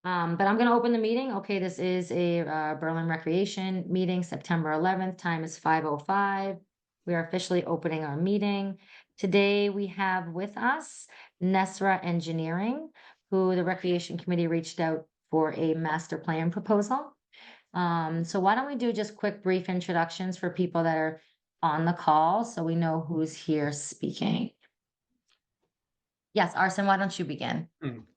But I'm going to open the meeting. Okay, this is a Berlin Recreation meeting, September 11th. Time is 5:05. We are officially opening our meeting. Today we have with us Nesra Engineering, who the Recreation Committee reached out for a master plan proposal. So why don't we do just quick brief introductions for people that are on the call so we know who's here speaking. Yes, Arsen, why don't you begin?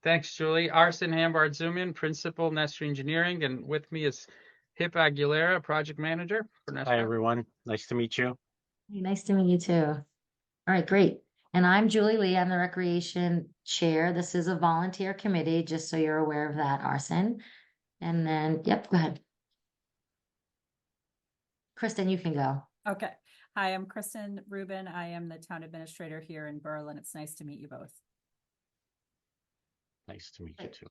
Thanks, Julie. Arsen Hambard-Zumian, Principal, Nestor Engineering, and with me is Hip Aguilera, Project Manager for Nestor. Hi, everyone. Nice to meet you. Hey, nice to meet you too. All right, great. And I'm Julie Lee. I'm the Recreation Chair. This is a volunteer committee, just so you're aware of that, Arsen. And then, yep, go ahead. Kristen, you can go. Okay. Hi, I'm Kristen Rubin. I am the town administrator here in Berlin. It's nice to meet you both. Nice to meet you too.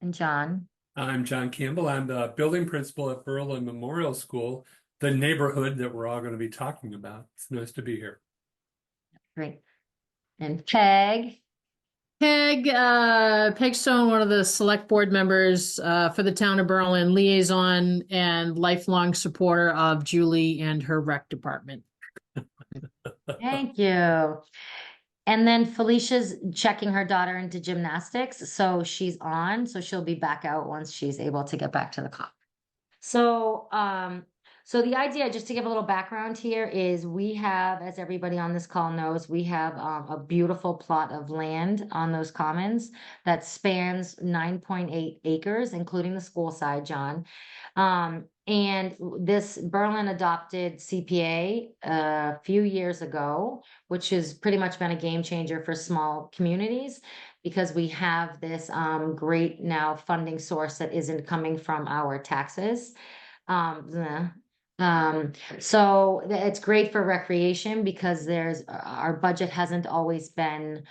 And John. I'm John Campbell. I'm the building principal at Berlin Memorial School, the neighborhood that we're all going to be talking about. It's nice to be here. Great. And Peg. Peg Stone, one of the select board members for the town of Berlin, liaison and lifelong supporter of Julie and her rec department. Thank you. And then Felicia's checking her daughter into gymnastics, so she's on, so she'll be back out once she's able to get back to the clock. So, so the idea, just to give a little background here, is we have, as everybody on this call knows, we have a beautiful plot of land on those commons that spans 9.8 acres, including the school side, John. And this Berlin adopted CPA a few years ago, which has pretty much been a game changer for small communities because we have this great now funding source that isn't coming from our taxes. So it's great for recreation because our budget hasn't always been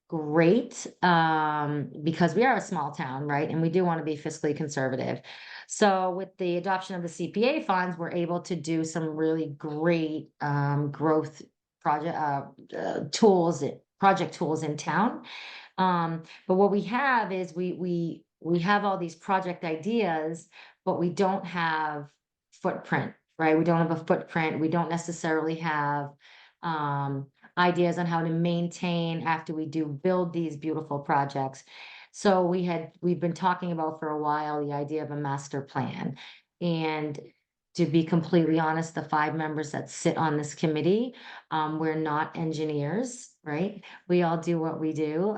great because we are a small town, right? And we do want to be fiscally conservative. So with the adoption of the CPA funds, we're able to do some really great growth project tools in town. But what we have is we have all these project ideas, but we don't have footprint, right? We don't have a footprint. We don't necessarily have ideas on how to maintain after we do build these beautiful projects. So we've been talking about for a while the idea of a master plan. And to be completely honest, the 5 members that sit on this committee, we're not engineers, right? We all do what we do.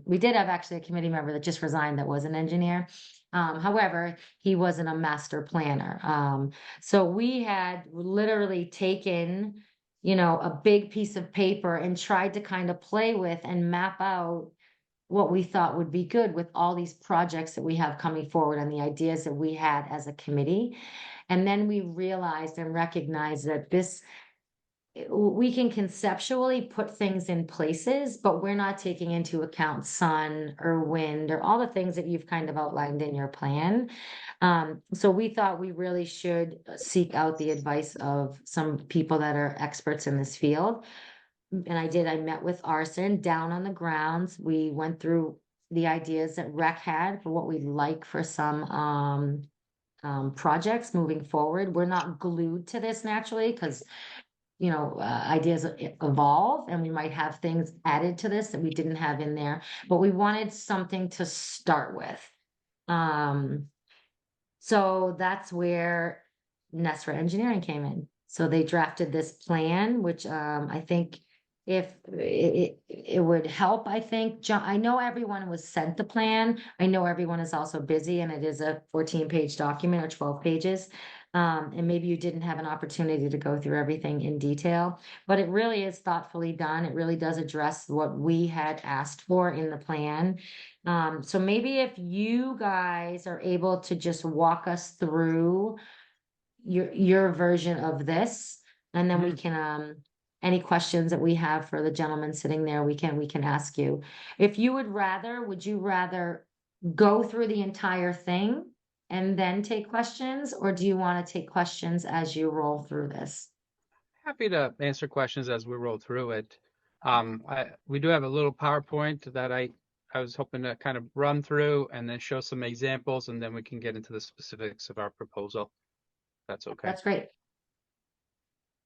We did have actually a committee member that just resigned that was an engineer. However, he wasn't a master planner. So we had literally taken, a big piece of paper and tried to kind of play with and map out what we thought would be good with all these projects that we have coming forward and the ideas that we had as a committee. And then we realized and recognized that we can conceptually put things in places, but we're not taking into account sun or wind or all the things that you've kind of outlined in your plan. So we thought we really should seek out the advice of some people that are experts in this field. And I met with Arsen down on the grounds. We went through the ideas that Rec had for what we'd like for some projects moving forward. We're not glued to this naturally because ideas evolve and we might have things added to this that we didn't have in there, but we wanted something to start with. So that's where Nesra Engineering came in. So they drafted this plan, which I think if it would help, I think, John, I know everyone was sent the plan. I know everyone is also busy and it is a 14-page document or 12 pages. And maybe you didn't have an opportunity to go through everything in detail, but it really is thoughtfully done. It really does address what we had asked for in the plan. So maybe if you guys are able to just walk us through your version of this, and then we can any questions that we have for the gentleman sitting there, we can ask you. If you would you rather go through the entire thing and then take questions, or do you want to take questions as you roll through this? Happy to answer questions as we roll through it. We do have a little PowerPoint that I I was hoping to kind of run through and then show some examples, and then we can get into the specifics of our proposal. That's okay. That's great.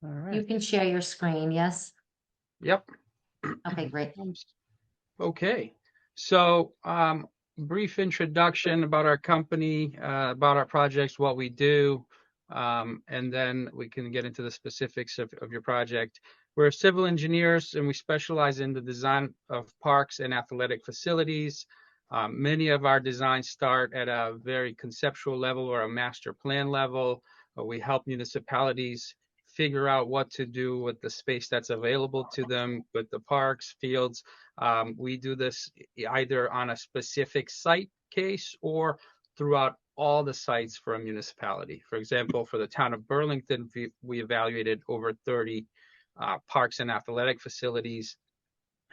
All You right. can share your screen, yes? Yep. Okay, great. Okay. So, brief introduction about our company, about our projects, what we do, and then we can get into the specifics of your project. We're civil engineers and we specialize in the design of parks and athletic facilities. Many of our designs start at a very conceptual level or a master plan level. We help municipalities figure out what to do with the space that's available to them, with the parks, fields. We do this either on a specific site case or throughout all the sites for a municipality. For example, for the town of Burlington, we evaluated over 30 parks and athletic facilities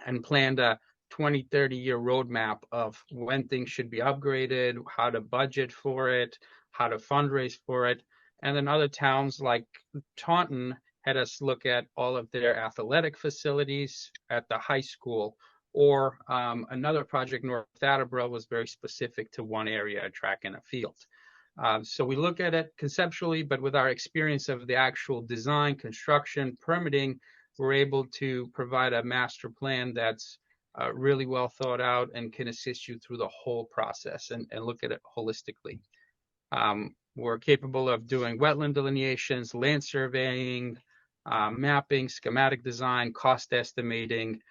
and planned a 20, 30-year roadmap of when things should be upgraded, how to budget for it, how to fundraise for it. And then other towns like Taunton had us look at all of their athletic facilities at the high school, or another project, North Attleboro, was very specific to one area, a track and a field. So we look at it conceptually, but with our experience of the actual design, construction, permitting, we're able to provide a master plan that's really well thought out and can assist you through the whole process and look at it holistically. We're capable of doing wetland delineations, land surveying, mapping, schematic design, cost estimating.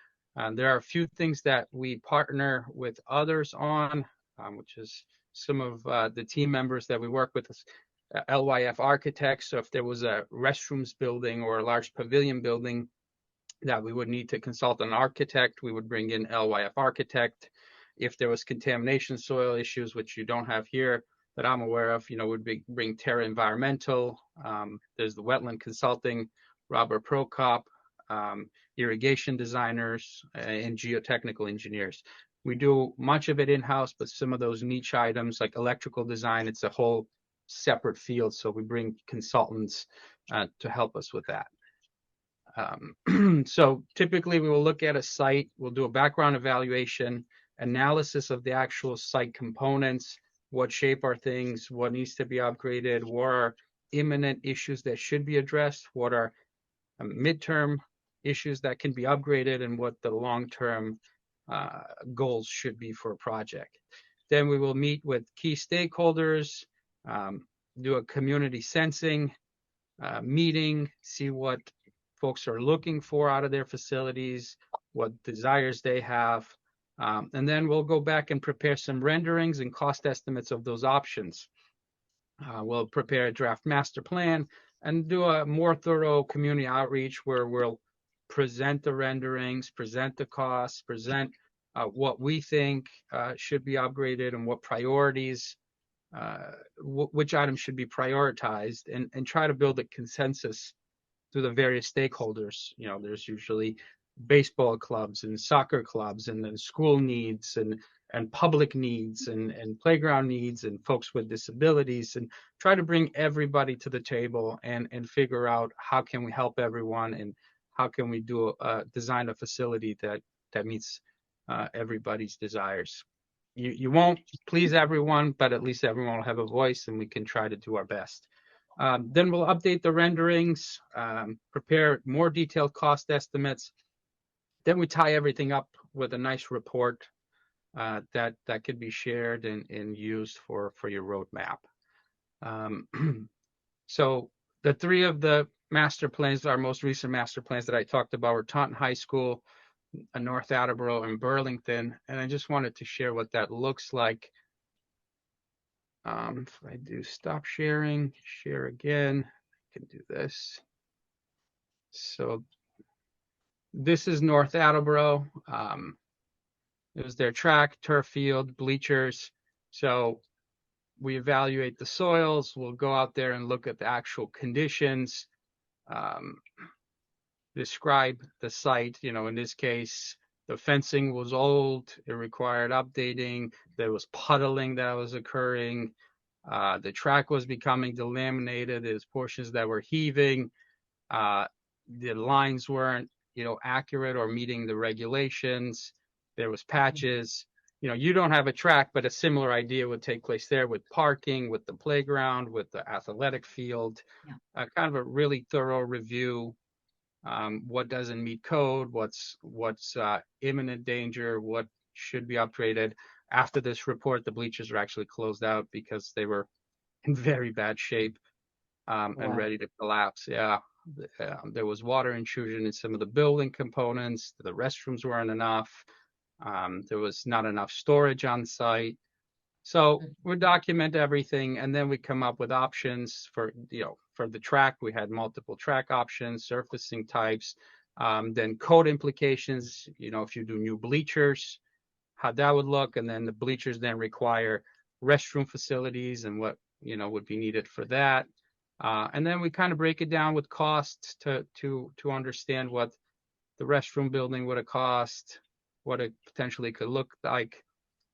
There are a few things that we partner with others on, which is some of the team members that we work with, LYF Architects. So if there was a restrooms building or a large pavilion building that we would need to consult an architect, we would bring in LYF Architect. If there was contamination soil issues, which you don't have here that I'm aware of, would bring Terra Environmental. There's the wetland consulting, Robert Prokop, irrigation designers, and geotechnical engineers. We do much of it in-house, but some of those niche items like electrical design, it's a whole separate field. So we bring consultants to help us with that. So typically we will look at a site, we'll do a background evaluation, analysis of the actual site components, what shape are things, what needs to be upgraded, what are imminent issues that should be addressed, what are midterm issues that can be upgraded, and what the long-term goals should be for a project. Then we will meet with key stakeholders, do a community sensing meeting, see what folks are looking for out of their facilities, what desires they have. And then we'll go back and prepare some renderings and cost estimates of those options. We'll prepare a draft master plan and do a more thorough community outreach where we'll present the renderings, present the costs, present what we think should be upgraded and what priorities, which items should be prioritized, and try to build a consensus through the various stakeholders. There's usually baseball clubs and soccer clubs, and then school needs and public needs and playground needs and folks with disabilities, and try to bring everybody to the table and figure out how can we help everyone and how can we design a facility that meets everybody's desires. You won't please everyone, but at least everyone will have a voice and we can try to do our best. Then we'll update the renderings, prepare more detailed cost estimates. Then we tie everything up with a nice report that could be shared and used for your roadmap. So the three of the master plans, our most recent master plans that I talked about, were Taunton High School, North Attleboro, and Burlington. And I just wanted to share what that looks like. If I do stop sharing, share again, I can do this. So this is North Attleboro. It was their track, turf field, bleachers. So we evaluate the soils. We'll go out there and look at the actual conditions, describe the site. In this case, the fencing was old. It required updating. There was puddling that was occurring. The track was becoming delaminated. There's portions that were heaving. The lines weren't, accurate or meeting the regulations. There was patches. you don't have a track, but a similar idea would take place there with parking, with the playground, with the athletic field. Yeah. Kind of a really thorough review. What doesn't meet code, what's imminent danger, what should be upgraded. After this report, the bleachers were actually closed out because they were in very bad shape and Wow. ready to collapse. Yeah. There was water intrusion in some of the building components. The restrooms weren't enough. There was not enough storage on site. So we document everything, and then we come up with options for the track. We had multiple track options, surfacing types, then code implications. If you do new bleachers, how that would look, and then the bleachers then require restroom facilities and what would be needed for that. And then we kind of break it down with costs to understand what the restroom building would have cost, what it potentially could look like.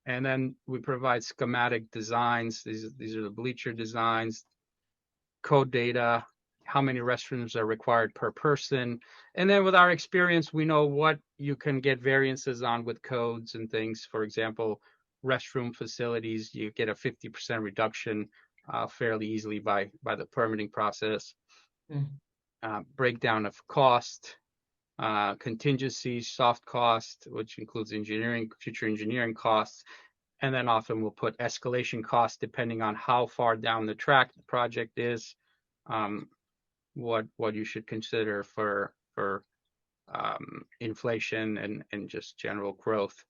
And then we provide schematic designs. These are the bleacher designs, code data, how many restrooms are required per person. And then with our experience, we know what you can get variances on with codes and things. For example, restroom facilities, you get a 50% reduction fairly easily by the permitting process. Breakdown of cost, contingencies, soft cost, which includes future engineering costs. And then often we'll put escalation costs depending on how far down the track the project is, what you should consider for inflation and just general growth.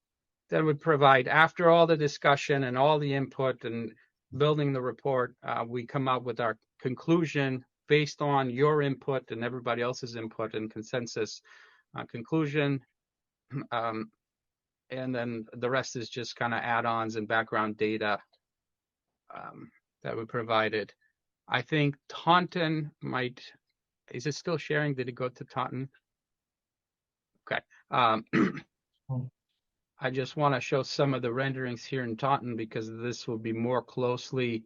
Then we provide, after all the discussion and all the input and building the report, we come up with our conclusion based on your input and everybody else's input and consensus conclusion. And then the rest is just kind of add-ons and background data that we provided. I think Taunton is it still sharing? Did it go to Taunton? Okay. I just want to show some of the renderings here in Taunton because this will be more closely,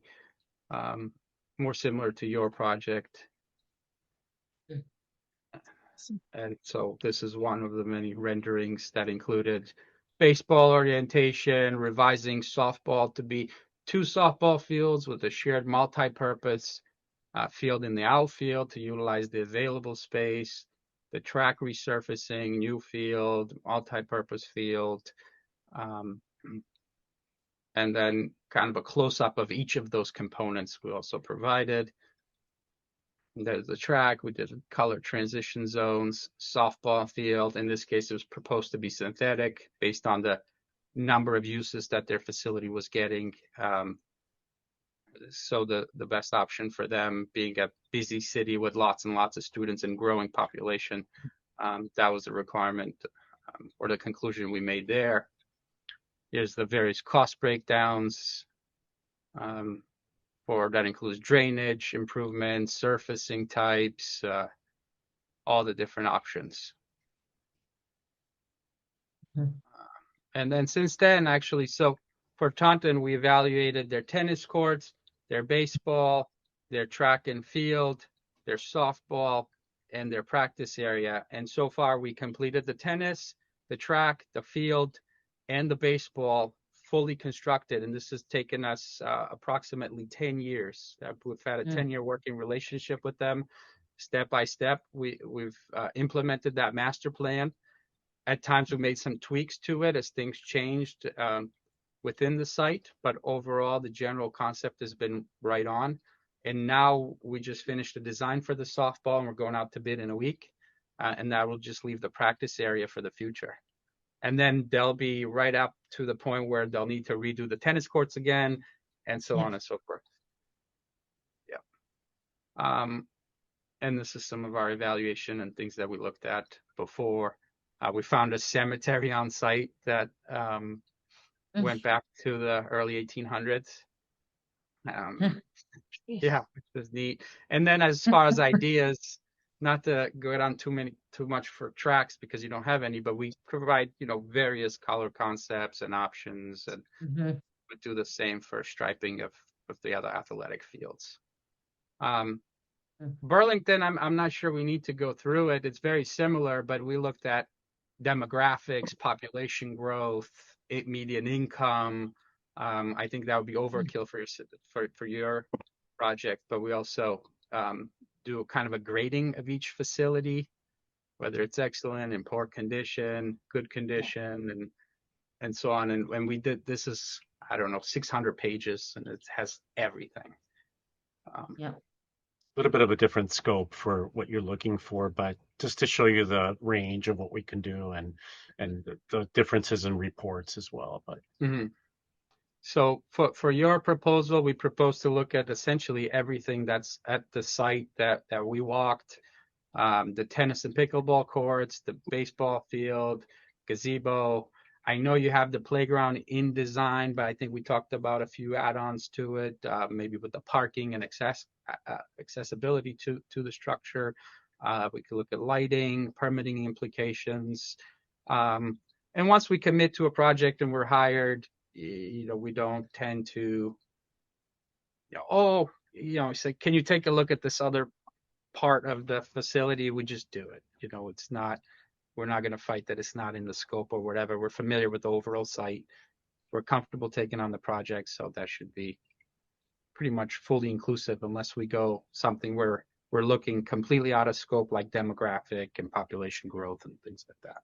more similar to your project. And so this is one of the many renderings that included baseball orientation, revising softball to be 2 softball fields with a shared multi-purpose field in the outfield to utilize the available space, the track resurfacing, new field, multi-purpose field, and then kind of a close-up of each of those components we also provided. There's the track. We did color transition zones, softball field. In this case, it was proposed to be synthetic based on the number of uses that their facility was getting. So the best option for them, being a busy city with lots and lots of students and growing population, that was the requirement or the conclusion we made there. Here's the various cost breakdowns. That includes drainage improvements, surfacing types, all the different options. And then since then, actually, so for Taunton, we evaluated their tennis courts, their baseball, their track and field, their softball, and their practice area. And so far, we completed the tennis, the track, the field, and the baseball fully constructed, and this has taken us approximately 10 years. We've had a 10-year working relationship with them. Step by step, we've implemented that master plan. At times, we made some tweaks to it as things changed within the site, but overall, the general concept has been right on. And now we just finished the design for the softball, and we're going out to bid in a week, and that will just leave the practice area for the future. And then they'll be right up to the point where they'll need to redo the tennis courts again, and so on and so forth. Yeah. And this is some of our evaluation and things that we looked at before. We found a cemetery on site that went back to the early 1800s. Yeah, which was neat. And then as far as ideas, not to go on too much for tracks because you don't have any, but we provide, various color concepts and options, and we do the same for striping of the other athletic fields. Burlington, I'm not sure we need to go through it. It's very similar, but we looked at demographics, population growth, median income. I think that would be overkill for your project, but we also do a kind of a grading of each facility, whether it's excellent, in poor condition, good condition, and so on. And we did, this is, I don't know, 600 pages, and it has everything. Yeah. A little bit of a different scope for what you're looking for, but just to show you the range of what we can do and the differences in reports as well. But Mhm. So for your proposal, we propose to look at essentially everything that's at the site that we walked, the tennis and pickleball courts, the baseball field, gazebo. I know you have the playground in design, but I think we talked about a few add-ons to it, maybe with the parking and accessibility to the structure. We could look at lighting, permitting implications. And once we commit to a project and we're hired, we don't tend to, say, can you take a look at this other part of the facility? We just do it. It's not, we're not going to fight that it's not in the scope or whatever. We're familiar with the overall site. We're comfortable taking on the project. So that should be pretty much fully inclusive, unless we go something where we're looking completely out of scope, like demographic and population growth and things like that.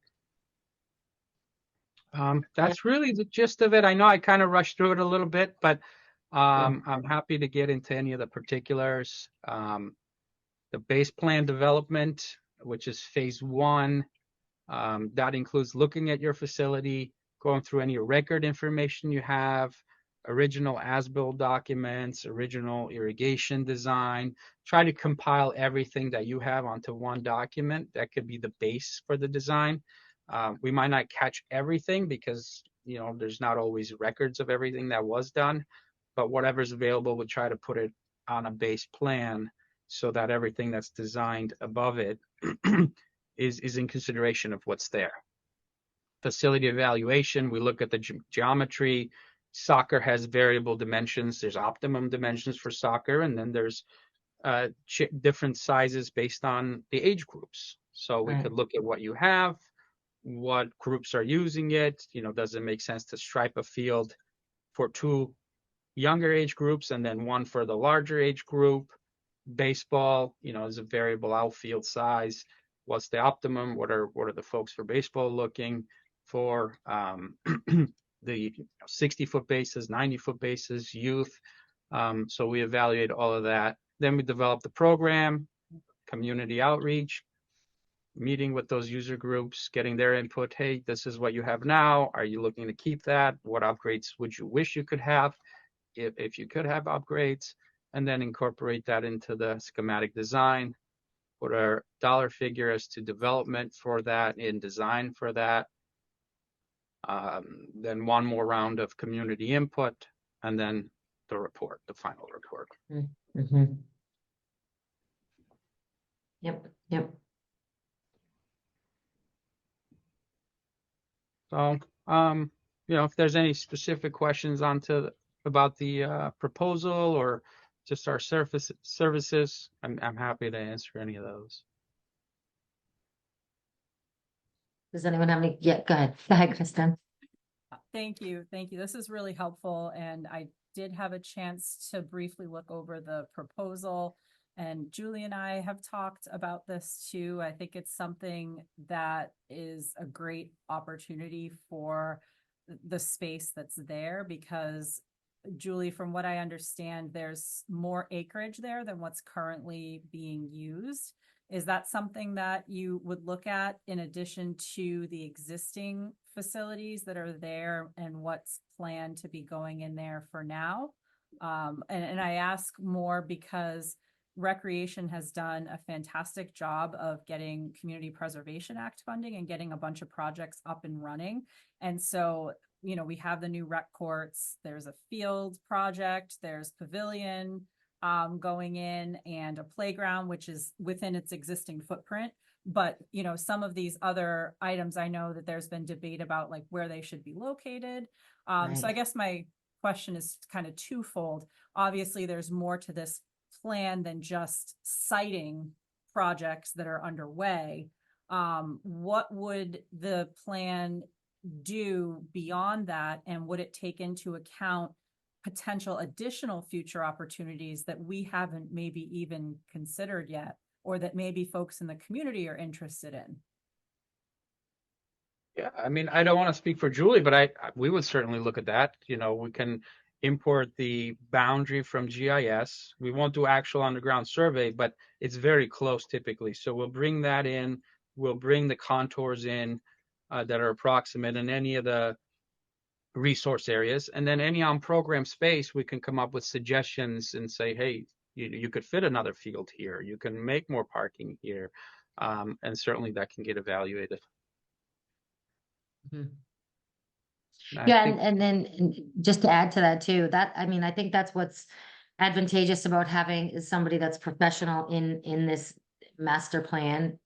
That's really the gist of it. I know I kind of rushed through it a little bit, but I'm happy to get into any of the particulars. The base plan development, which is phase 1, that includes looking at your facility, going through any record information you have, original as-built documents, original irrigation design, try to compile everything that you have onto one document that could be the base for the design. We might not catch everything because, there's not always records of everything that was done, but whatever's available, we'll try to put it on a base plan so that everything that's designed above it is in consideration of what's there. Facility evaluation, we look at the geometry. Soccer has variable dimensions. There's optimum dimensions for soccer, and then there's different sizes based on the age groups. So we could look at what you have, what groups are using it. Does it make sense to stripe a field for 2 younger age groups and then 1 for the larger age group? Baseball, is a variable outfield size. What's the optimum? What are the folks for baseball looking for? The 60-foot bases, 90-foot bases, youth. So we evaluate all of that. Then we develop the program, community outreach, meeting with those user groups, getting their input. Hey, this is what you have now. Are you looking to keep that? What upgrades would you wish you could have if you could have upgrades? And then incorporate that into the schematic design. Put our dollar figure as to development for that, in design for that. Then 1 more round of community input, and then the report, the final report. Mm-hmm. Yep. So, if there's any specific questions about the proposal or just our services, I'm happy to answer any of those. Does anyone have any? Yeah, go ahead, Kristen. Thank you. This is really helpful. And I did have a chance to briefly look over the proposal, and Julie and I have talked about this too. I think it's something that is a great opportunity for the space that's there, because Julie, from what I understand, there's more acreage there than what's currently being used. Is that something that you would look at in addition to the existing facilities that are there and what's planned to be going in there for now? And I ask more because Recreation has done a fantastic job of getting Community Preservation Act funding and getting a bunch of projects up and running. And so, we have the new rec courts, there's a field project, there's pavilion going in, and a playground, which is within its existing footprint. But, some of these other items, I know that there's been debate about like where they should be located. So I guess my question is kind of twofold. Obviously, there's more to this plan than just citing projects that are underway. What would the plan do beyond that? And would it take into account potential additional future opportunities that we haven't maybe even considered yet, or that maybe folks in the community are interested in? Yeah, I mean, I don't want to speak for Julie, but we would certainly look at that. You know, we can import the boundary from GIS. We won't do actual underground survey, but it's very close typically. So we'll bring that in. We'll bring the contours in that are approximate in any of the resource areas, and then any on program space, we can come up with suggestions and say, hey, you could fit another field here. You can make more parking here, and certainly that can get evaluated. Mhm. And I Yeah, think- and then just to add to that too, that, I mean, I think that's what's advantageous about having is somebody that's professional in this master planning.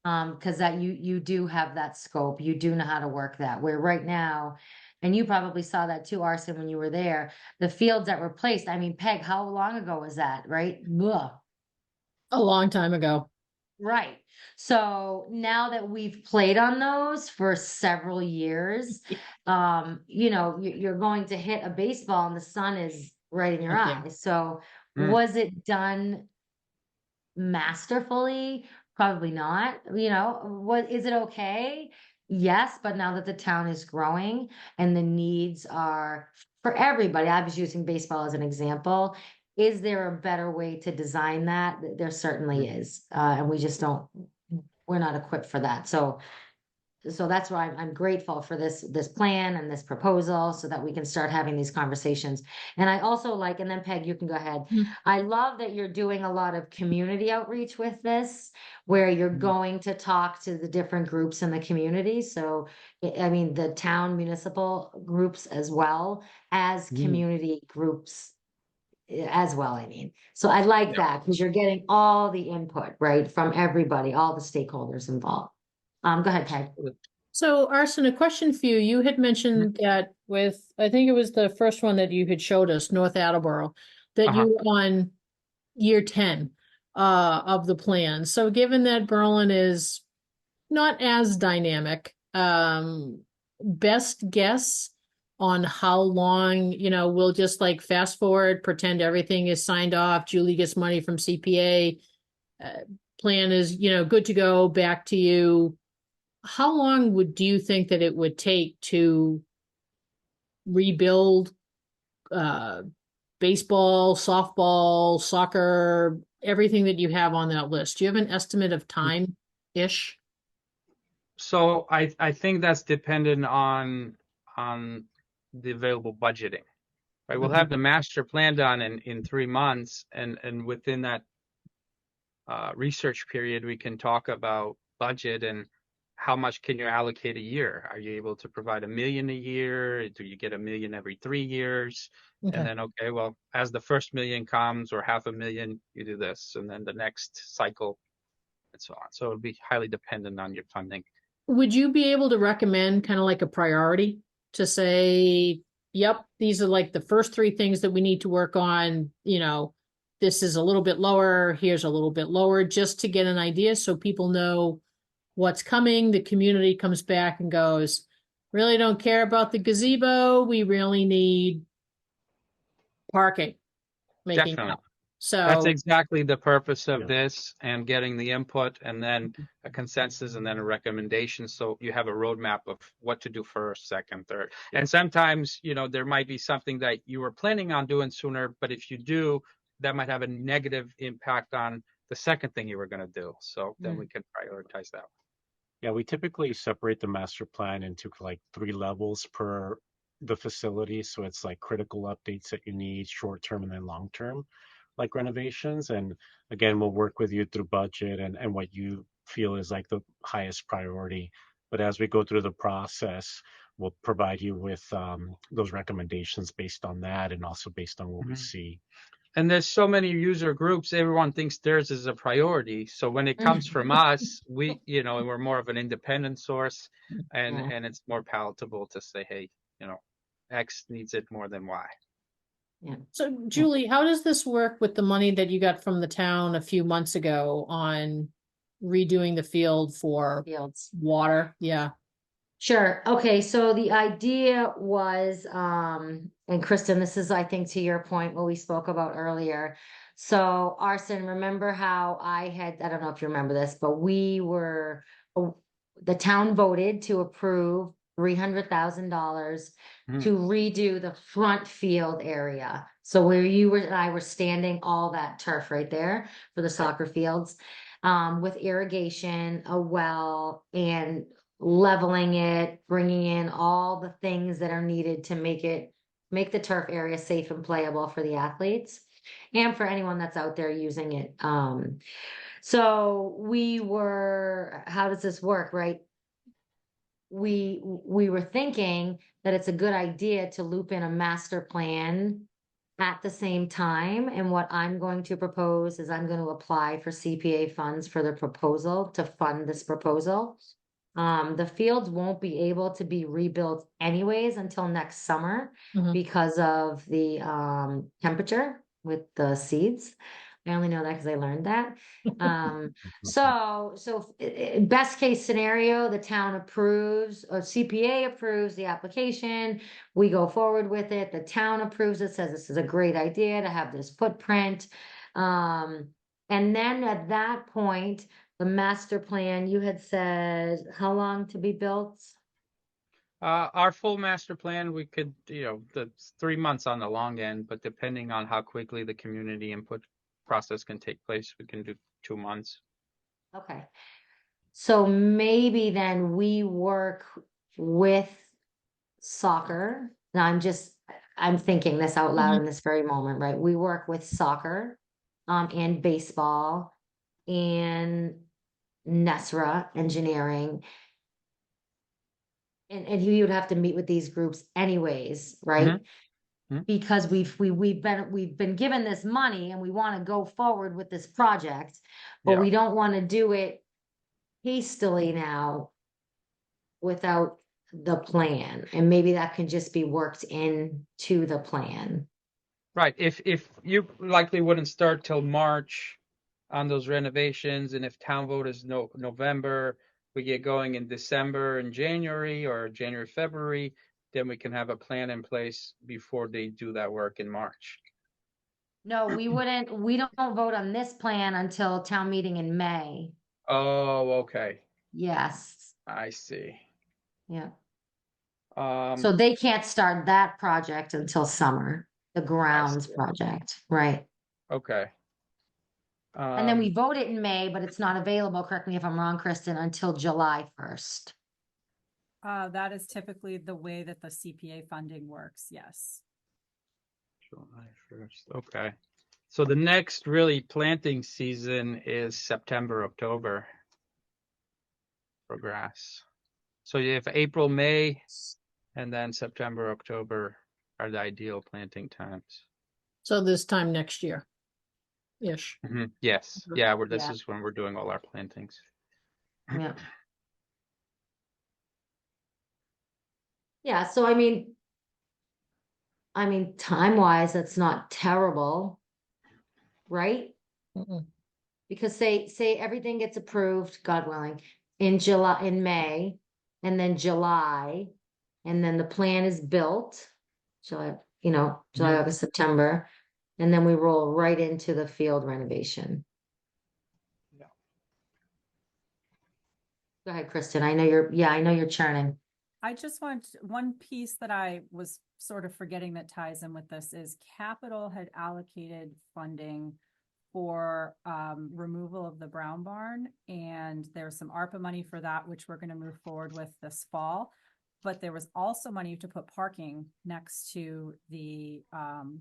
Because that you do have that scope, you do know how to work that, where right now, and you probably saw that too, Arson, when you were there, the fields that were placed, I mean, Peg, how long ago was that, right? Ugh. A long time ago. Right. So now that we've played on those for several years, you know, you're going to hit a baseball and the sun is right in your Okay. eye. So Mm. was it done masterfully? Probably not. You know, what is it okay? Yes, but now that the town is growing and the needs are for everybody, I was using baseball as an example. Is there a better way to design that? There certainly is. And we just don't, we're not equipped for that. So that's why I'm grateful for this plan and this proposal so that we can start having these conversations. And I also like, and then Peg, you can go ahead. Mhm. I love that you're doing a lot of community outreach with this, where you're Mhm. going to talk to the different groups in the community. So, I mean, the town municipal groups as well as Mhm. community groups as well, I mean. So I like Yeah. that because you're getting all the input, right, from everybody, all the stakeholders involved. Go ahead, Peg. So Arson, a question for you. You had mentioned that with, I think it was the first one that you had showed us, North Attleboro, that you were on year 10 of the plan. So given that Berlin is not as dynamic, best guess on how long, you know, we'll just like fast forward, pretend everything is signed off, Julie gets money from CPA, plan is, you know, good to go, back to you. How long do you think that it would take to rebuild baseball, softball, soccer, everything that you have on that list? Do you have an estimate of time-ish? So I think that's dependent on the available budgeting. Right, we'll have the master plan done in 3 months, and within that research period, we can talk about budget and how much can you allocate a year? Are you able to provide $1 million a year? Do you get $1 million every 3 years? Okay. And then, okay, well, as the first $1 million comes or $500,000, you do this, and then the next cycle, and so on. So it'll be highly dependent on your funding. Would you be able to recommend kind of like a priority to say, yep, these are like the first 3 things that we need to work on, you know, this is a little bit lower, here's a little bit lower, just to get an idea so people know what's coming. The community comes back and goes, really don't care about the gazebo. We really need parking. Making Definitely. up. That's So, exactly the purpose of Yeah. this, and getting the input and then a consensus and then a recommendation. So you have a roadmap of what to do first, second, third. And sometimes, you know, there might be something that you were planning on doing sooner, but if you do, that might have a negative impact on the second thing you were going to do. So then we can prioritize that. Yeah, we typically separate the master plan into like 3 levels per the facility. So it's like critical updates that you need, short term and then long term, like renovations. And again, we'll work with you through budget and what you feel is like the highest priority. But as we go through the process, we'll provide you with those recommendations based on that and also based on what we Mhm. see. And there's so many user groups, everyone thinks theirs is a priority. So when it comes from us, we, you know, we're more of an independent source, and Yeah. and it's more palatable to say, hey, you know, X needs it more than Y. so Julie, how does this work with the money that you got from the town a few months ago on redoing the field for Fields. water? Yeah. Sure. Okay, so the idea was, and Kristen, this is, I think, to your point, what we spoke about earlier. So Arson, remember how I don't know if you remember this, but uh, the town voted to approve $300,000 Mhm. to redo the front field area. So where you were and I were standing, all that turf right there for the soccer fields, with irrigation, a well, and leveling it, bringing in all the things that are needed to make the turf area safe and playable for the athletes and for anyone that's out there using it. So how does this work, right? We were thinking that it's a good idea to loop in a master plan at the same time. And what I'm going to propose is I'm going to apply for CPA funds for the proposal to fund this proposal. The fields won't be able to be rebuilt anyways until next summer Mhm. because of the temperature with the seeds. I only know that because I learned that. Best case scenario, the town approves, or CPA approves the application. We go forward with it. The town approves it, says this is a great idea to have this footprint. And then at that point, the master plan, you had said how long to be built? Our full master plan, we could, that's 3 months on the long end, but depending on how quickly the community input process can take place, we can do 2 months. Okay. So maybe then we work with soccer. Now I'm thinking this out loud in this very moment, right? We work with soccer, and baseball and NESRA engineering. And you would have to meet with these groups anyways, right? Mhm. Because we've been given this money and we want to go forward with this project, but Yeah. we don't want to do it hastily now without the plan. And maybe that can just be worked into the plan. Right. If you likely wouldn't start till March on those renovations, and if town vote is November, we get going in December and January, or January, February, then we can have a plan in place before they do that work in March. No, we don't vote on this plan until town meeting in May. Oh, okay. Yes. I see. Yeah. Um, So they can't start that project until summer, the I grounds see. project, right? Okay. And then we Um, vote it in May, but it's not available, correct me if I'm wrong, Kristen, until July 1st. That is typically the way that the CPA funding works, yes. July 1st. Okay. So the next really planting season is September, October for grass. So you have April, May, and then September, October are the ideal planting times. So this time next year, ish. Yes. Yeah, this Yeah. is when we're doing all our plantings. Yeah. Yeah, so I mean, time-wise, that's not terrible, right? Mm-mm. Because say everything gets approved, God willing, in May, and then July, and then the plan is built, July, July, August, September, and then we roll right into the field renovation. Yeah. Go ahead, Kristen. I know you're churning. I just want one piece that I was sort of forgetting that ties in with this is Capital had allocated funding for removal of the Brown Barn, and there's some ARPA money for that, which we're going to move forward with this fall. But there was also money to put parking next to the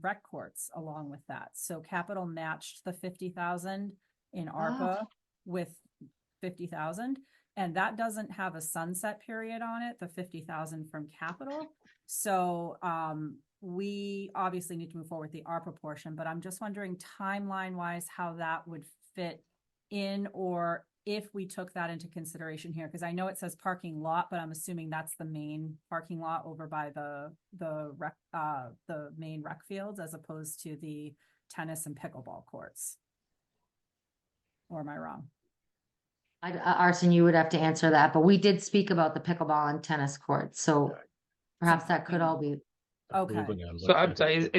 rec courts along with that. So Capital matched the 50,000 in ARPA with 50,000. And that doesn't have a sunset period on it, the 50,000 from Capital. So we obviously need to move forward with the ARPA portion, but I'm just wondering timeline wise how that would fit in, or if we took that into consideration here, because I know it says parking lot, but I'm assuming that's the main parking lot over by the main rec fields as opposed to the tennis and pickleball courts. Or am I wrong? Arson, you would have to answer that, but we did speak about the pickleball and tennis courts, so perhaps that could all be, Okay. Approving them, So but I'm sorry,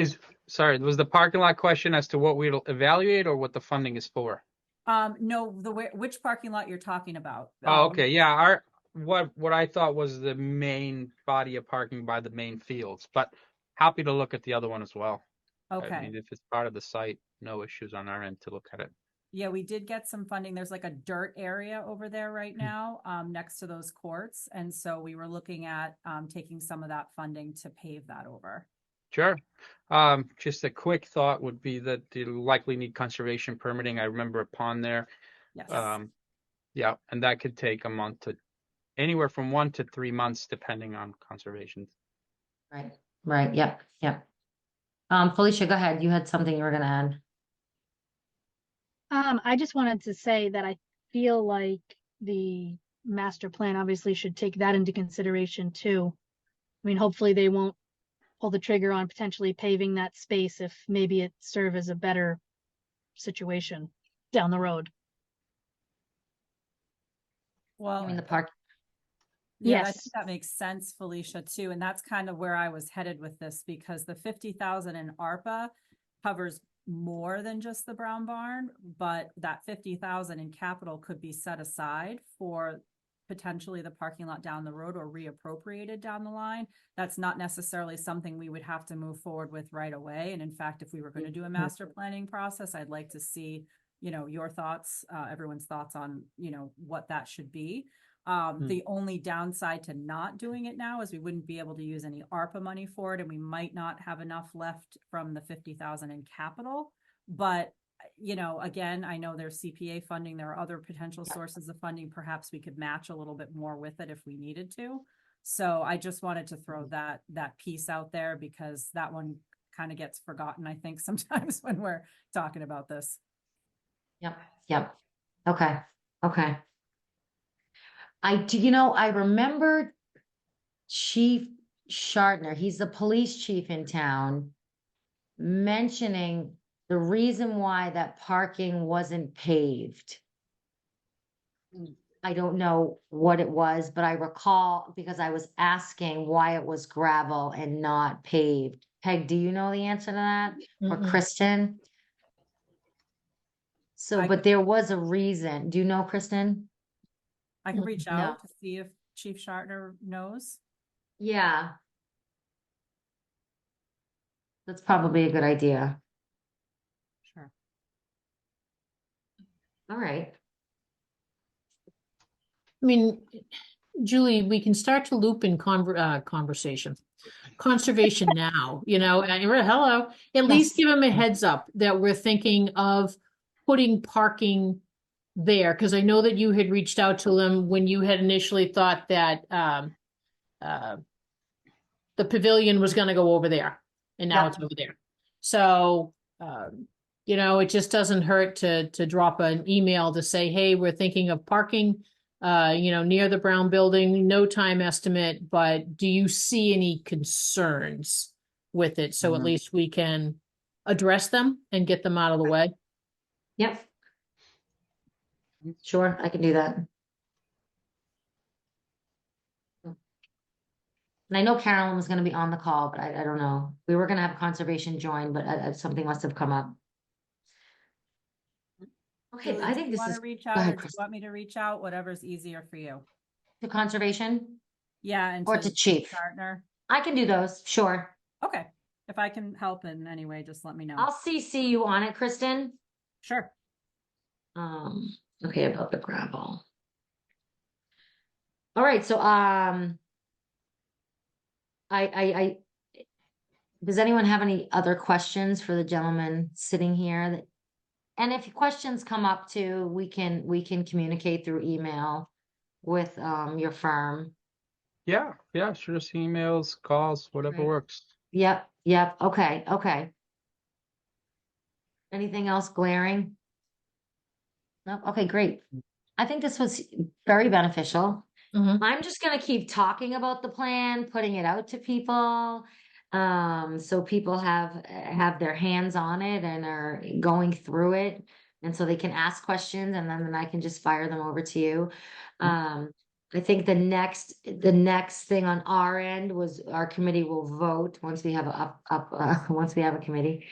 sorry, was the parking lot question as to what we'll evaluate or what the funding is for? No, which parking lot you're talking about? Oh, okay, yeah, what I thought was the main body of parking by the main fields, but happy to look at the other one as well. I Okay. mean, if it's part of the site, no issues on our end to look at it. Yeah, we did get some funding. There's like a dirt area over there right now, next to those courts. And so we were looking at, taking some of that funding to pave that over. Sure. Just a quick thought would be that you'll likely need conservation permitting. I remember a pond there. Yes. Yeah, and that could take a month to anywhere from 1 to 3 months, depending on conservation. right, yep, yep. Felicia, go ahead, you had something you were gonna add. I just wanted to say that I feel like the master plan obviously should take that into consideration too. I mean, hopefully they won't pull the trigger on potentially paving that space if maybe it serve as a better situation down the road. Well, I mean, the park, yeah, I Yes. think that makes sense, Felicia, too. And that's kind of where I was headed with this because the 50,000 in ARPA covers more than just the Brown Barn, but that 50,000 in capital could be set aside for potentially the parking lot down the road or reappropriated down the line. That's not necessarily something we would have to move forward with right away. And in fact, if we were going to do a master planning process, I'd like to see, your thoughts, everyone's thoughts on, what that should be. The only downside to not doing it now is we wouldn't be able to use any ARPA money for it, and we might not have enough left from the 50,000 in capital. But, again, I know there's CPA funding. There are other potential sources of funding. Perhaps we could match a little bit more with it if we needed to. So I just wanted to throw that piece out there because that one kind of gets forgotten, I think, sometimes when we're talking about this. yep, okay, okay. I remember Chief Shartner, he's the police chief in town, mentioning the reason why that parking wasn't paved. I don't know what it was, but I recall because I was asking why it was gravel and not paved. Peg, do you know the answer to that? Or Mm-mm. Kristen? So, but there was a reason. Do you know, Kristen? I can reach No. out to see if Chief Shartner knows. Yeah. That's probably a good idea. Sure. All right. I mean, Julie, we can start to loop in conversation. Conservation now, and hello, at least give them a heads up that we're thinking of putting parking there, because I know that you had reached out to them when you had initially thought that the pavilion was gonna go over there, and now Yeah. it's over there. So, it just doesn't hurt to drop an email to say, hey, we're thinking of parking near the Brown Building, no time estimate, but do you see any concerns with it? So at least we can address them and get them out of the way. Yep. Sure, I can do that. And I know Carolyn was gonna be on the call, but I don't know. We were gonna have conservation join, but something must have come up. Okay, Julie, I do think you this want is to reach go out, ahead, or do you Chris. want me to reach out? Whatever's easier for you. To conservation Yeah, and or to chief. Partner. I can do those, sure. Okay. If I can help in any way, just let me know. I'll CC you on it, Kristen. Sure. Okay, about the gravel. All right, so does anyone have any other questions for the gentleman sitting here? And if questions come up too, we can communicate through email with your firm. Yeah, sure, just emails, calls, whatever Right. works. Yep, okay. Anything else glaring? No, okay, great. I think this was very beneficial. Mhm. I'm just gonna keep talking about the plan, putting it out to people. So people have their hands on it and are going through it. And so they can ask questions and then I can just fire them over to you. I think the next thing on our end was our committee will vote once we have once we have a committee,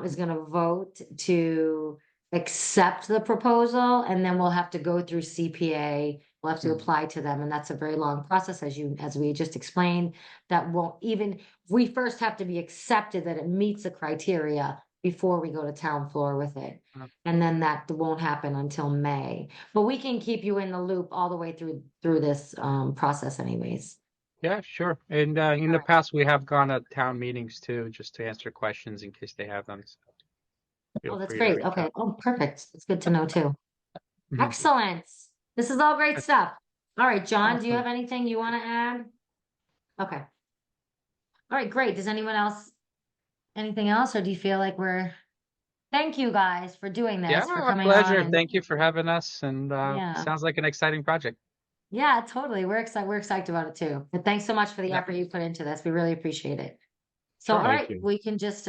is gonna vote to accept the proposal, and then we'll have to go through CPA. We'll have to apply to them, and that's a very long process, as we just explained. That won't even, we first have to be accepted that it meets the criteria before we go to town floor with it. And then that won't happen until May. But we can keep you in the loop all the way through this process anyways. Yeah, sure. And in the Alright. past, we have gone to town meetings too, just to answer questions in case they have them. So feel Oh, that's free to great. reach Okay. out. Oh, perfect. It's good to know too. Mhm. Excellent. This is all great stuff. All right, John, do you Awesome. have anything you want to add? Okay. All right, great. Does anyone else, anything else, or do you feel like thank you guys for doing Yeah, this, for our coming pleasure. on and, Thank you for having us, and yeah. sounds like an exciting project. Yeah, totally. We're excited about it too. But thanks so much for the Yeah. effort you put into this. We really appreciate it. So, Sure. all Thank right, you. we can just,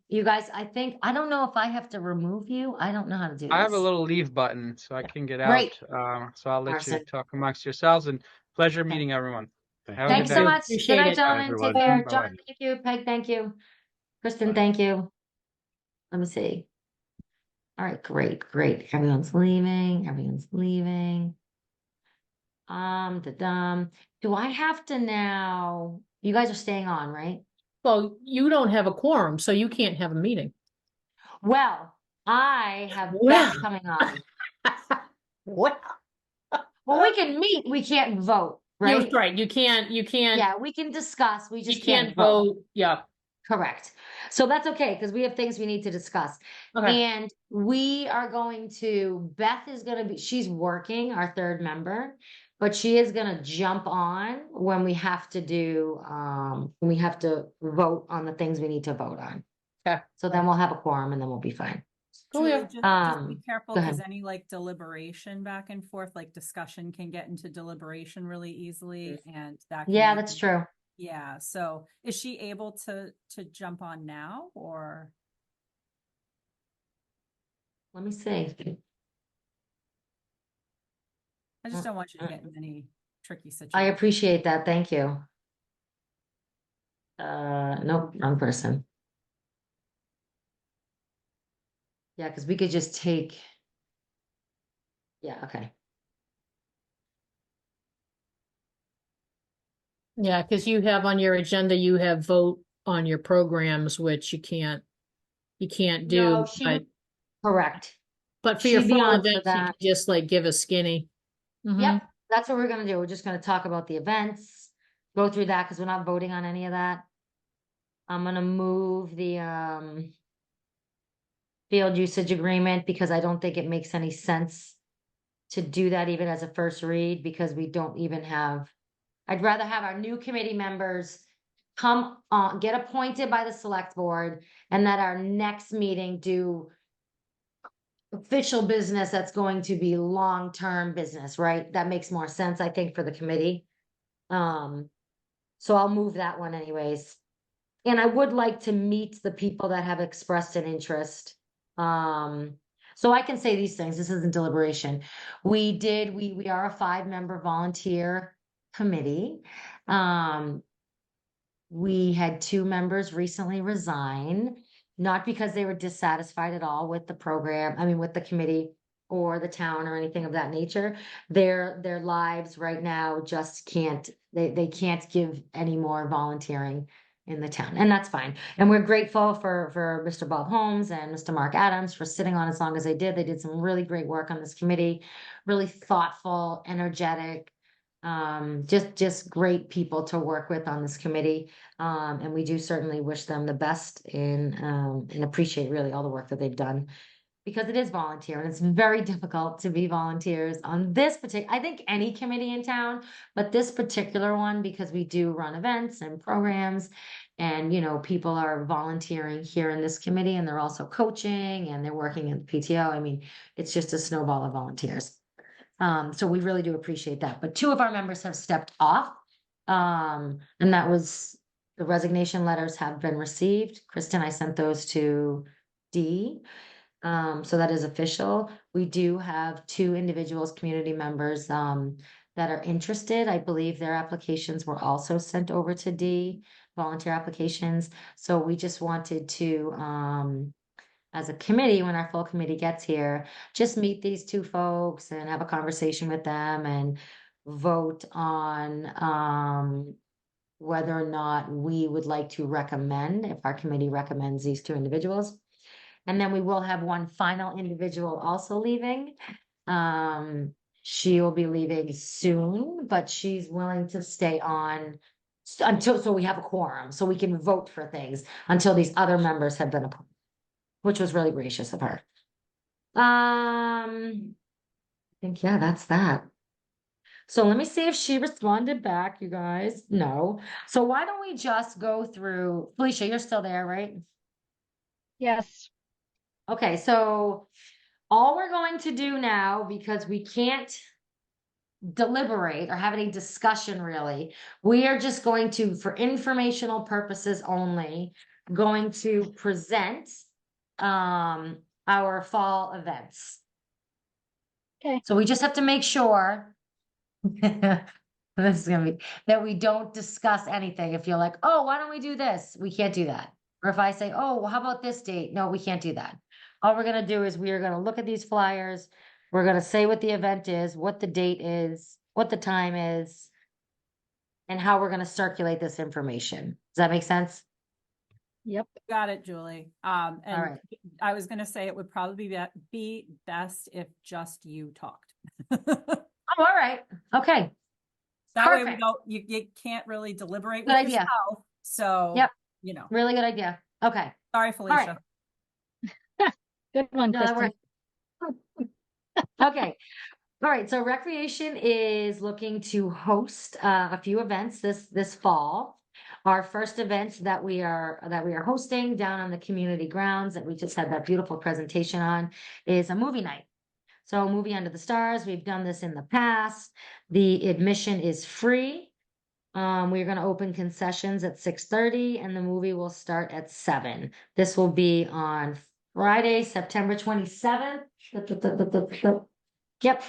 you guys, I don't know if I have to remove you. I don't know how to do I have a this. little leave button, so I can get Great. out. So I'll let you Arson. talk amongst yourselves, and pleasure Okay. meeting everyone. Thank Have a you. good Thanks day. so much. Good Appreciate night, it. Bye, gentlemen. everyone. Take care. Bye-bye. John, thank you. Peg, thank you. Kristen, Bye. thank you. Let me see. All right, great. Everyone's leaving. Do I have to now? You guys are staying on, right? Well, you don't have a quorum, so you can't have a meeting. Well, I have Well. Beth coming on. What? Well, we can meet, we can't vote, right? Right, you can't, Yeah, we can discuss, we you just can't can't vote. vote, yeah, Correct. So that's okay, because we have things we need to discuss. okay, And Beth is gonna be, she's working, our third member, but she is gonna jump on when we have to when we have to vote on the things we need to vote on. okay. So then we'll have a quorum and then we'll be fine. Oh, Julie, yeah. just be Um, careful go because ahead. any like deliberation back and forth, like discussion can get into deliberation really easily, and that can Yeah, make that's it- true. Yeah, so is she able to jump on now, or? Let me see. I just don't want you to get in any tricky I situations. appreciate that. Thank you. Nope, wrong person. Yeah, because we could just take. Yeah, okay. Yeah, because you have on your agenda, you have vote on your programs, which you can't do, No, she but, would, correct. but for your she'd be fall on for events, you that. can just like give a skinny. Mhm. Yep, that's what we're gonna do. We're just gonna talk about the events, go through that because we're not voting on any of that. I'm gonna move the field usage agreement because I don't think it makes any sense to do that even as a first read because we don't even have. I'd rather have our new committee members come on, get appointed by the select board, and that our next meeting do official business that's going to be long-term business, right? That makes more sense, I think, for the committee. So I'll move that one anyways. And I would like to meet the people that have expressed an interest. So I can say these things. This isn't deliberation. We are a 5-member volunteer committee. We had 2 members recently resign, not because they were dissatisfied at all with the program, I mean, with the committee or the town or anything of that nature. Their lives right now just can't, they can't give any more volunteering in the town, and that's fine. And we're grateful for Mr. Bob Holmes and Mr. Mark Adams for sitting on as long as they did. They did some really great work on this committee, really thoughtful, energetic, just great people to work with on this committee. And we do certainly wish them the best and appreciate really all the work that they've done. Because it is volunteer and it's very difficult to be volunteers on this particular, I think any committee in town, but this particular one, because we do run events and programs. And, people are volunteering here in this committee and they're also coaching and they're working in the PTO. I mean, it's just a snowball of volunteers. So we really do appreciate that. But 2 of our members have stepped off. And that was, the resignation letters have been received. Kristen, I sent those to Dee. So that is official. We do have 2 individuals, community members, that are interested. I believe their applications were also sent over to D, volunteer applications. So we just wanted to, as a committee, when our full committee gets here, just meet these 2 folks and have a conversation with them and vote on, whether or not we would like to recommend, if our committee recommends these 2 individuals. And then we will have one final individual also leaving. She will be leaving soon, but she's willing to stay on until, so we have a quorum, so we can vote for things until these other members have been appointed, which was really gracious of her. I think, yeah, that's that. So let me see if she responded back, you guys. No. So why don't we just go through, Felicia, you're still there, right? Yes. Okay, so all we're going to do now, because we can't deliberate or have any discussion really, we are just going to, for informational purposes only, going to present our fall events. Okay. So we just have to make sure this is gonna be that we don't discuss anything. If you're like, oh, why don't we do this? We can't do that. Or if I say, oh, well, how about this date? No, we can't do that. All we're gonna do is we are gonna look at these flyers. We're gonna say what the event is, what the date is, what the time is, and how we're gonna circulate this information. Does that make sense? Yep. Got it, Julie. All And right. I was gonna say it would probably be best if just you talked. Oh, all right. Okay. That way we Perfect. don't, you can't really deliberate Good with idea. yourself. So, Yep. you know, Really good idea. Okay. sorry, right. Felicia. Good one, No, that Kristen. works. Okay. All right. So recreation is looking to host a few events this fall. Our first event that we are hosting down on the community grounds that we just had that beautiful presentation on is a movie night. So Movie Under the Stars, we've done this in the past. The admission is free. We're going to open concessions at 6:30 and the movie will start at 7. This will be on Friday, September 27th. Yep.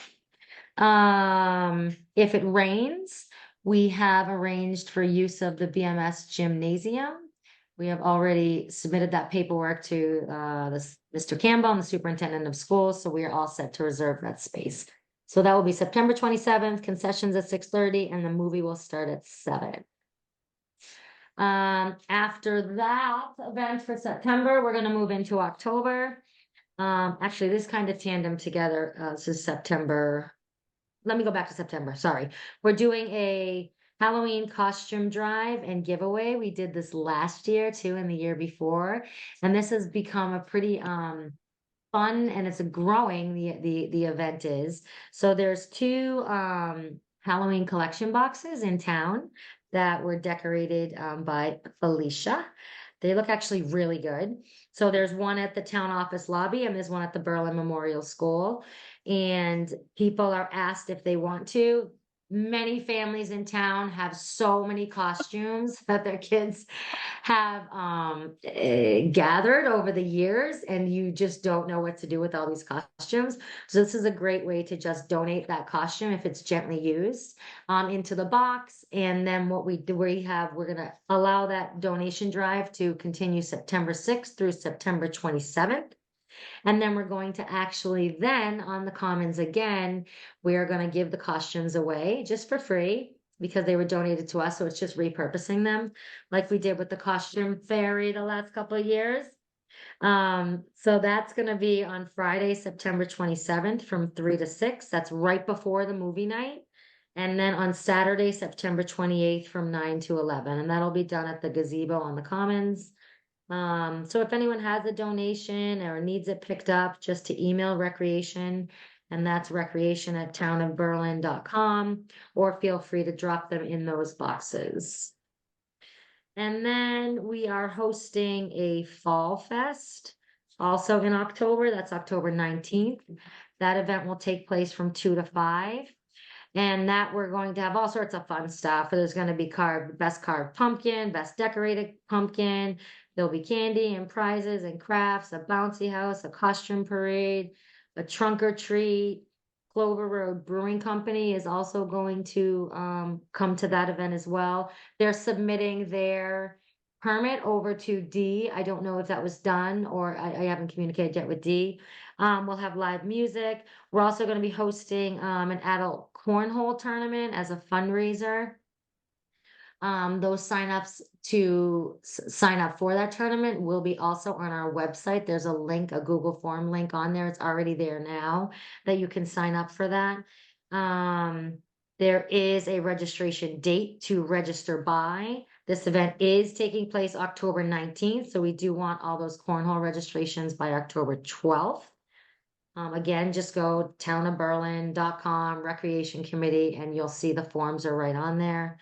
If it rains, we have arranged for use of the BMS gymnasium. We have already submitted that paperwork to Mr. Campbell and the superintendent of schools, so we are all set to reserve that space. So that will be September 27th, concessions at 6:30, and the movie will start at 7. After that event for September, we're gonna move into October. Actually, this kind of tandem together, this is September. Let me go back to September, sorry. We're doing a Halloween costume drive and giveaway. We did this last year too, and the year before. And this has become a pretty fun, and it's a growing, the event is. So there's 2 Halloween collection boxes in town that were decorated by Felicia. They look actually really good. So there's one at the town office lobby and there's one at the Berlin Memorial School. And people are asked if they want to. Many families in town have so many costumes that their kids have gathered over the years, and you just don't know what to do with all these costumes. So this is a great way to just donate that costume if it's gently used into the box. And then what we're gonna allow that donation drive to continue September 6th through September 27th. And then we're going to actually then on the Commons again, we are going to give the costumes away just for free because they were donated to us. So it's just repurposing them like we did with the costume fairy the last couple of years. So that's going to be on Friday, September 27th from 3 to 6. That's right before the movie night. And then on Saturday, September 28th from 9 to 11. And that'll be done at the gazebo on the Commons. So if anyone has a donation or needs it picked up, just to email recreation, and that's recreation@townofberlin.com, or feel free to drop them in those boxes. And then we are hosting a Fall Fest also in October. That's October 19th. That event will take place from 2 to 5. And that we're going to have all sorts of fun stuff. There's going to be best carved pumpkin, best decorated pumpkin. There'll be candy and prizes and crafts, a bouncy house, a costume parade, a trunk or treat. Clover Road Brewing Company is also going to come to that event as well. They're submitting their permit over to D. I don't know if that was done, or I haven't communicated yet with D. We'll have live music. We're also going to be hosting an adult cornhole tournament as a fundraiser. Those signups to sign up for that tournament will be also on our website. There's a link, a Google form link on there. It's already there now that you can sign up for that. There is a registration date to register by. This event is taking place October 19th, so we do want all those cornhole registrations by October 12th. Again, just go townofberlin.com, recreation committee, and you'll see the forms are right on there.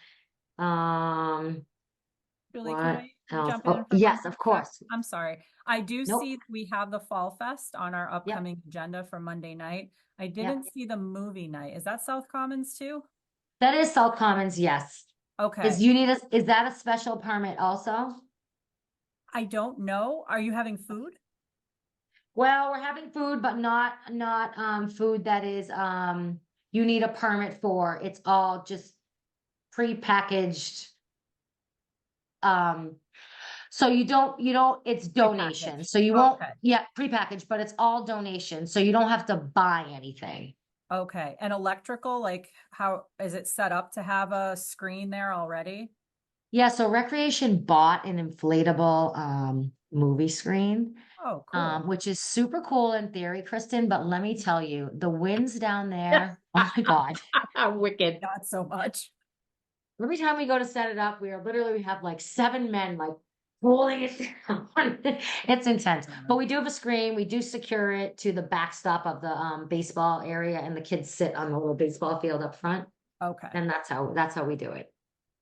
Julie, What can I else? jump in? Oh, for one yes, quick of sec? course. I'm sorry. I do Nope. see we have the Fall Fest on our upcoming agenda for Monday night. I didn't see the movie night. Is that South Commons too? That is South Commons, yes. Okay. Is that a special permit also? I don't know. Are you having food? Well, we're having food, but not food that is you need a permit for. It's all just prepackaged. So you don't, it's donation. Prepackaged. So you won't, Okay. yeah, prepackaged, but it's all donation. So you don't have to buy anything. Okay. And electrical, like how is it set up to have a screen there already? Yeah, so Recreation bought an inflatable movie screen, Oh, cool. which is super cool in theory, Kristen, but let me tell you, the winds down there, oh my God. Wicked. Not so much. Every time we go to set it up, we have like 7 men like pulling it down. It's intense. But we do have a screen. We do secure it to the backstop of the baseball area, and the kids sit on the little baseball field up front. Okay. And that's how we do it.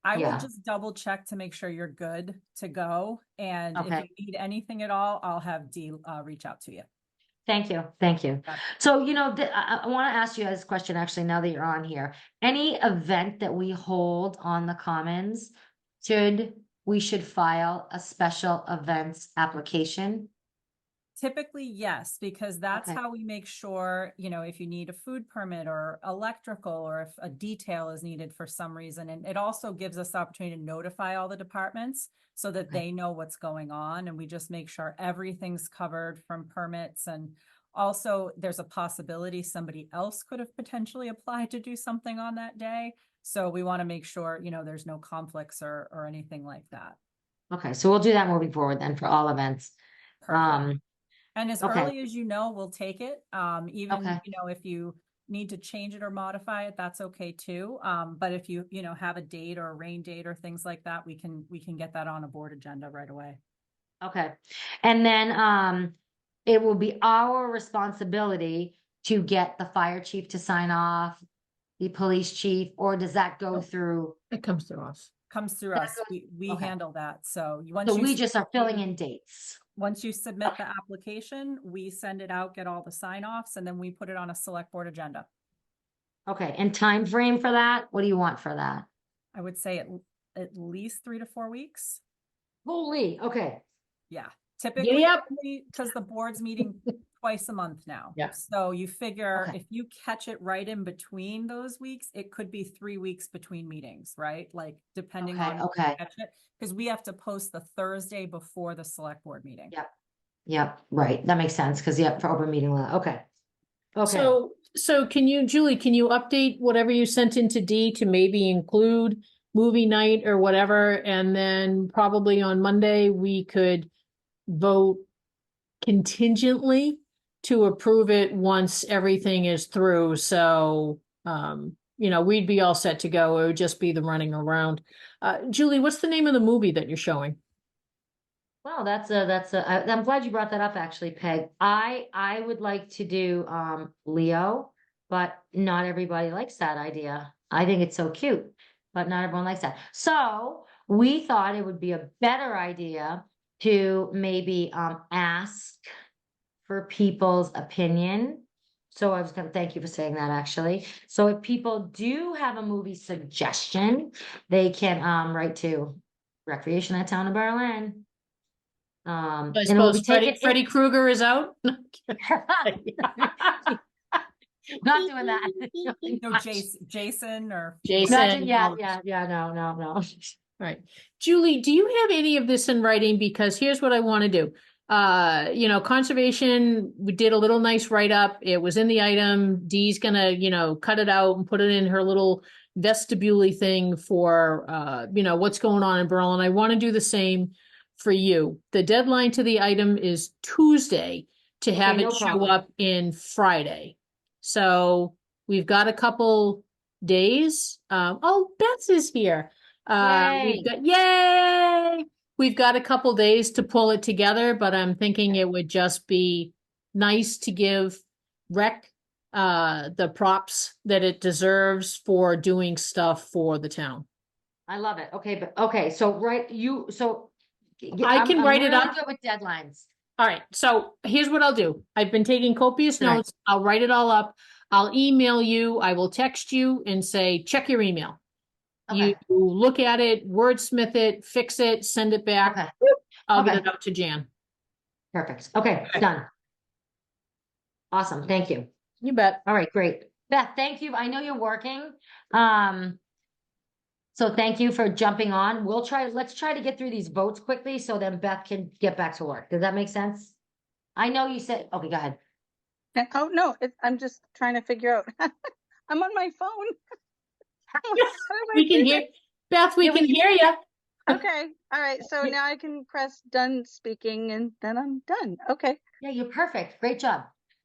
I will Yeah. just double check to make sure you're good to go. And if Okay. you need anything at all, I'll have Dee reach out to you. Thank you. Thank you. Got it. So, I want to ask you this question actually, now that you're on here. Any event that we hold on the Commons, we should file a special events application? Typically, yes, because that's Okay. how we make sure, if you need a food permit or electrical, or if a detail is needed for some reason. And it also gives us the opportunity to notify all the departments so that Okay. they know what's going on. And we just make sure everything's covered from permits. And also there's a possibility somebody else could have potentially applied to do something on that day. So we want to make sure, there's no conflicts or anything like that. Okay, so we'll do that moving forward then for all events. Perfect. And as okay. early as we'll take it. Even, Okay. if you need to change it or modify it, that's okay too. But if you have a date or a rain date or things like that, we can get that on a board agenda right away. Okay. And then it will be our responsibility to get the fire chief to sign off, the police chief, or does that go through? It comes to us. Comes through That us. goes- We okay. handle that. So So we just are filling in dates. Once you submit the application, we send it out, get all the sign offs, and then we put it on a select board agenda. Okay, and time frame for that? What do you want for that? I would say at least 3 to 4 weeks. Holy, okay. Yeah, typically, Yep. because the board's meeting twice a month now. Yeah. So you figure Okay. if you catch it right in between those weeks, it could be 3 weeks between meetings, right? Like depending Okay, on if you okay. catch it, because we have to post the Thursday before the select board meeting. Yep. Yep, right. That makes sense because for open meeting law. Okay. Okay. So Julie, can you update whatever you sent into D to maybe include movie night or whatever? And then probably on Monday, we could vote contingently to approve it once everything is through. So, we'd be all set to go. It would just be the running around. Julie, what's the name of the movie that you're showing? Well, I'm glad you brought that up actually, Peg. I would like to do Leo, but not everybody likes that idea. I think it's so cute, but not everyone likes that. So we thought it would be a better idea to maybe ask for people's opinion. So I was going to thank you for saying that actually. So if people do have a movie suggestion, they can write to Recreation at Town of Berlin. I And it will be suppose Freddy, taken. Freddy Krueger is out. Not doing that. No, Jason or. Jason. Imagine, yeah, all- yeah, no. Right. Julie, do you have any of this in writing? Because here's what I want to do. Conservation, we did a little nice write-up. It was in the item. Dee's gonna, cut it out and put it in her little vestibule thing for, what's going on in Berlin. I want to do the same for you. The deadline to the item is Tuesday to have Okay, no it show problem. up in Friday. So we've got a couple days. Oh, Beth is here. Yay! We've got a couple days to pull it together, but I'm thinking it would just be nice to give Rec the props that it deserves for doing stuff for the town. I love it. Okay, so I can write it really up. good with deadlines. All right, so here's what I'll do. I've been taking copious Right. notes. I'll write it all up. I'll email you. I will text you and say, check your email. Okay. You look at it, wordsmith it, fix it, send it back. Okay, I'll get Okay. it out to Jan. perfect. Okay, done. Awesome, thank you. You bet. All right, great. Beth, thank you. I know you're working. So thank you for jumping on. Let's try to get through these votes quickly so then Beth can get back to work. Does that make sense? I know you said, okay, go ahead. Oh, no, I'm just trying to figure out. I'm on my phone. How do I We can do hear, Beth, we Yeah, we can can- hear you. that? Okay, all right, so Yeah. now I can press done speaking and then I'm done. Okay. Yeah, you're perfect. Great job.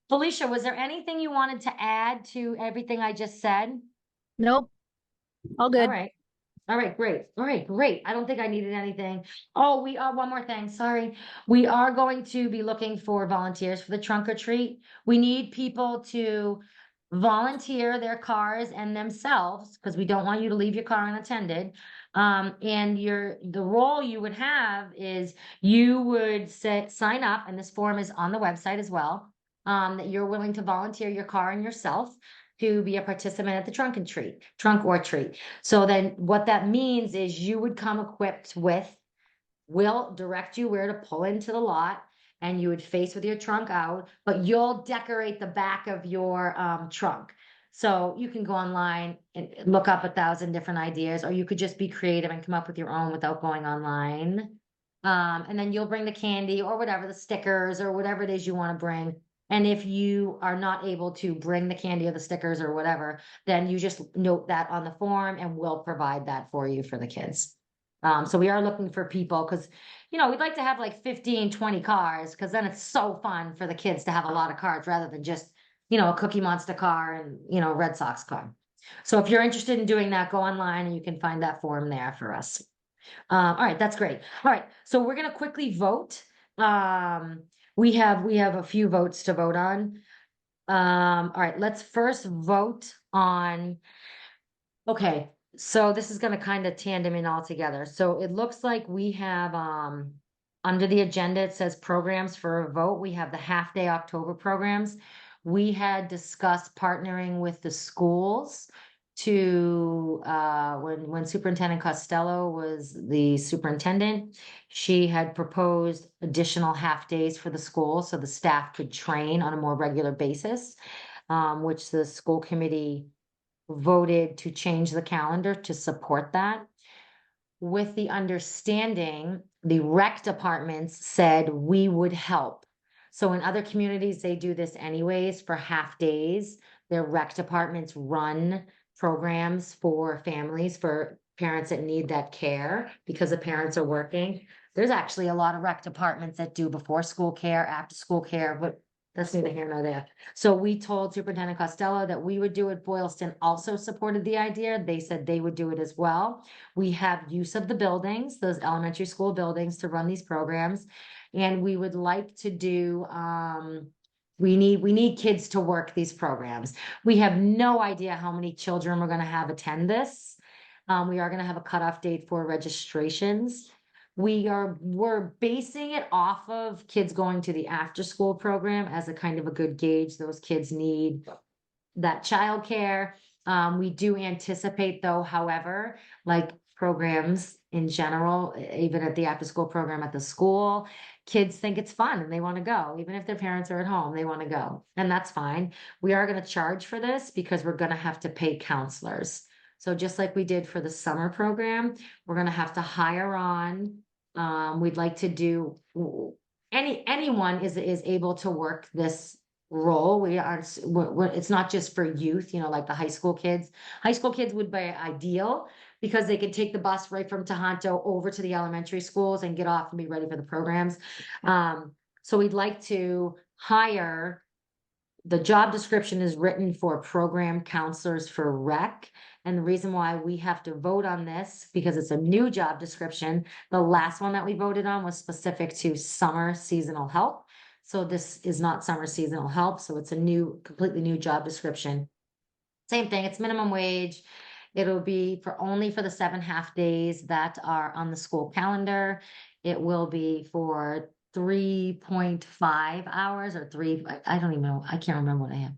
Felicia, was there anything you wanted to add to everything I just said? Nope. All All good. right. All right, great. All right, great. I don't think I needed anything. Oh, we are, one more thing, sorry. We are going to be looking for volunteers for the trunk or treat. We need people to volunteer their cars and themselves, because we don't want you to leave your car unattended. And the role you would have is you would sign up, and this form is on the website as well, that you're willing to volunteer your car and yourself to be a participant at the trunk or treat. So then what that means is you would come equipped with, we'll direct you where to pull into the lot, and you would face with your trunk out, but you'll decorate the back of your trunk. So you can go online and look up 1,000 different ideas, or you could just be creative and come up with your own without going online. And then you'll bring the candy or whatever, the stickers or whatever it is you want to bring. And if you are not able to bring the candy or the stickers or whatever, then you just note that on the form and we'll provide that for you for the kids. So we are looking for people because, we'd like to have like 15, 20 cars, because then it's so fun for the kids to have a lot of cars rather than just, a Cookie Monster car and, Red Sox car. So if you're interested in doing that, go online and you can find that form there for us. All right, that's great. All right, so we're gonna quickly vote. We have a few votes to vote on. All right, let's first vote on. Okay, so this is gonna kind of tandem in all together. So it looks like we have under the agenda, it says programs for a vote. We have the half-day October programs. We had discussed partnering with the schools to when Superintendent Costello was the superintendent, she had proposed additional half days for the school so the staff could train on a more regular basis, which the school committee voted to change the calendar to support that. With the understanding, the rec departments said we would help. So in other communities, they do this anyways for half days. Their rec departments run programs for families, for parents that need that care because the parents are working. There's actually a lot of rec departments that do before school care, after school care, but that's neither here nor there. So we told Superintendent Costello that we would do it. Boylston also supported the idea. They said they would do it as well. We have use of the buildings, those elementary school buildings, to run these programs. And we would like to do, we need kids to work these programs. We have no idea how many children we're gonna have attend this. We are gonna have a cutoff date for registrations. We're basing it off of kids going to the after-school program as a kind of a good gauge. Those kids need that childcare. We do anticipate though, however, like programs in general, even at the after-school program at the school. Kids think it's fun and they want to go, even if their parents are at home, they want to go, and that's fine. We are going to charge for this because we're going to have to pay counselors. So just like we did for the summer program, we're going to have to hire on. We'd like to do anyone is able to work this role. It's not just for youth, like the high school kids. High school kids would be ideal because they could take the bus right from Tohoto over to the elementary schools and get off and be ready for the programs. So we'd like to hire. The job description is written for program counselors for rec. And the reason why we have to vote on this, because it's a new job description. The last one that we voted on was specific to summer seasonal help. So this is not summer seasonal help. So it's a completely new job description. Same thing, it's minimum wage. It'll be only for the 7 half days that are on the school calendar. It will be for 3.5 hours or I don't even know. I can't remember what I have.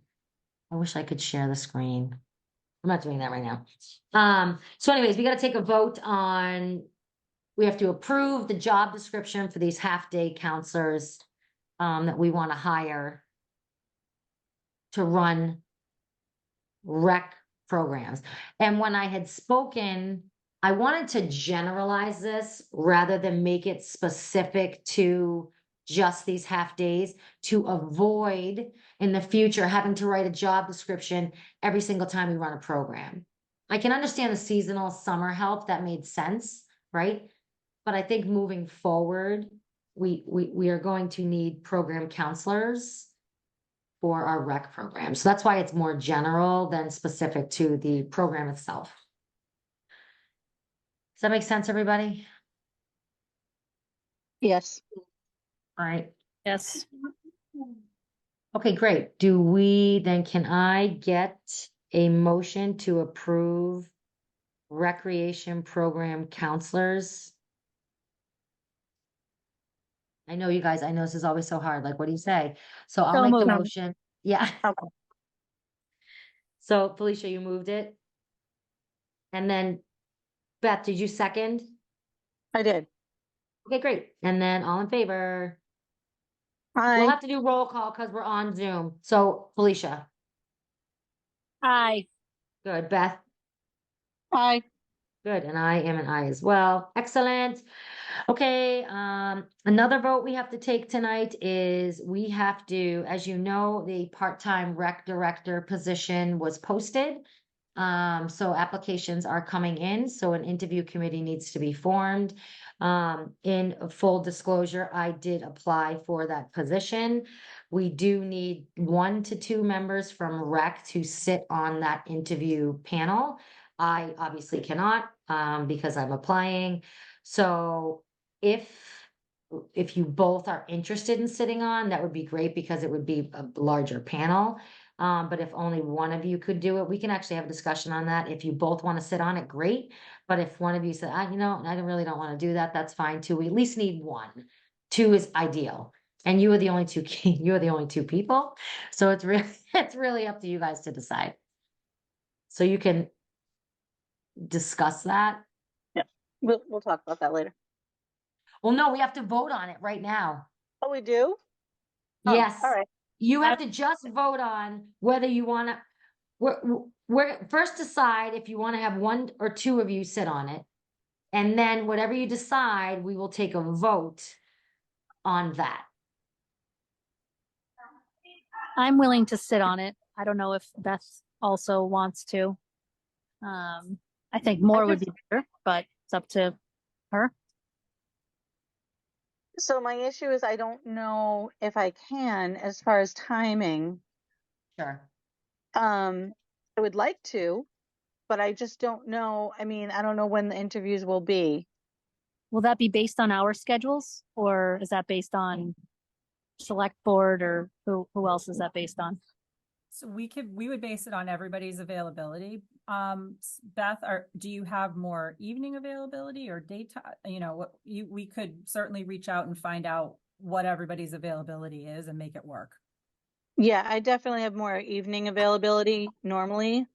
I wish I could share the screen. I'm not doing that right now. So anyways, we got to take a vote on, we have to approve the job description for these half-day counselors that we want to hire to run rec programs. And when I had spoken, I wanted to generalize this rather than make it specific to just these half days, to avoid in the future having to write a job description every single time we run a program. I can understand the seasonal summer help, that made sense, right? But I think moving forward, we are going to need program counselors for our rec program. So that's why it's more general than specific to the program itself. Does that make sense, everybody? Yes. All right. Yes. Okay, great. Can I get a motion to approve recreation program counselors? I know you guys, I know this is always so hard. Like, what do you say? So I'll So make the moved. motion. Yeah. Okay. So Felicia, you moved it. And then Beth, did you second? I did. Okay, great. And then all in favor? We'll Hi. have to do roll call because we're on Zoom. So Felicia, Aye. good. Beth, Hi. good. And I am an I as well. Excellent. Okay, another vote we have to take tonight is we have to, as you know, the part-time rec director position was posted. So applications are coming in, so an interview committee needs to be formed. In full disclosure, I did apply for that position. We do need 1 to 2 members from rec to sit on that interview panel. I obviously cannot, because I'm applying. So if you both are interested in sitting on, that would be great because it would be a larger panel. But if only one of you could do it, we can actually have a discussion on that. If you both want to sit on it, great. But if one of you said, I really don't want to do that, that's fine too. We at least need 1. 2 is ideal. And you are the only 2 you are the only 2 people. So it's really up to you guys to decide. So you can discuss that. We'll talk about that later. Well, no, we have to vote on it right now. Oh, we do? Oh, Yes. all right. You have to just vote on whether you want to, we're first decide if you want to have 1 or 2 of you sit on it. And then whatever you decide, we will take a vote on that. I'm willing to sit on it. I don't know if Beth also wants to. I think more would be better, but it's up to her. So my issue is I don't know if I can as far as timing. Sure. I would like to, but I just don't know. I mean, I don't know when the interviews will be. Will that be based on our schedules, or is that based on select board, or who else is that based on? So we would base it on everybody's availability. Beth, do you have more evening availability or daytime? We could certainly reach out and find out what everybody's availability is and make it work. Yeah, I definitely have more evening availability normally.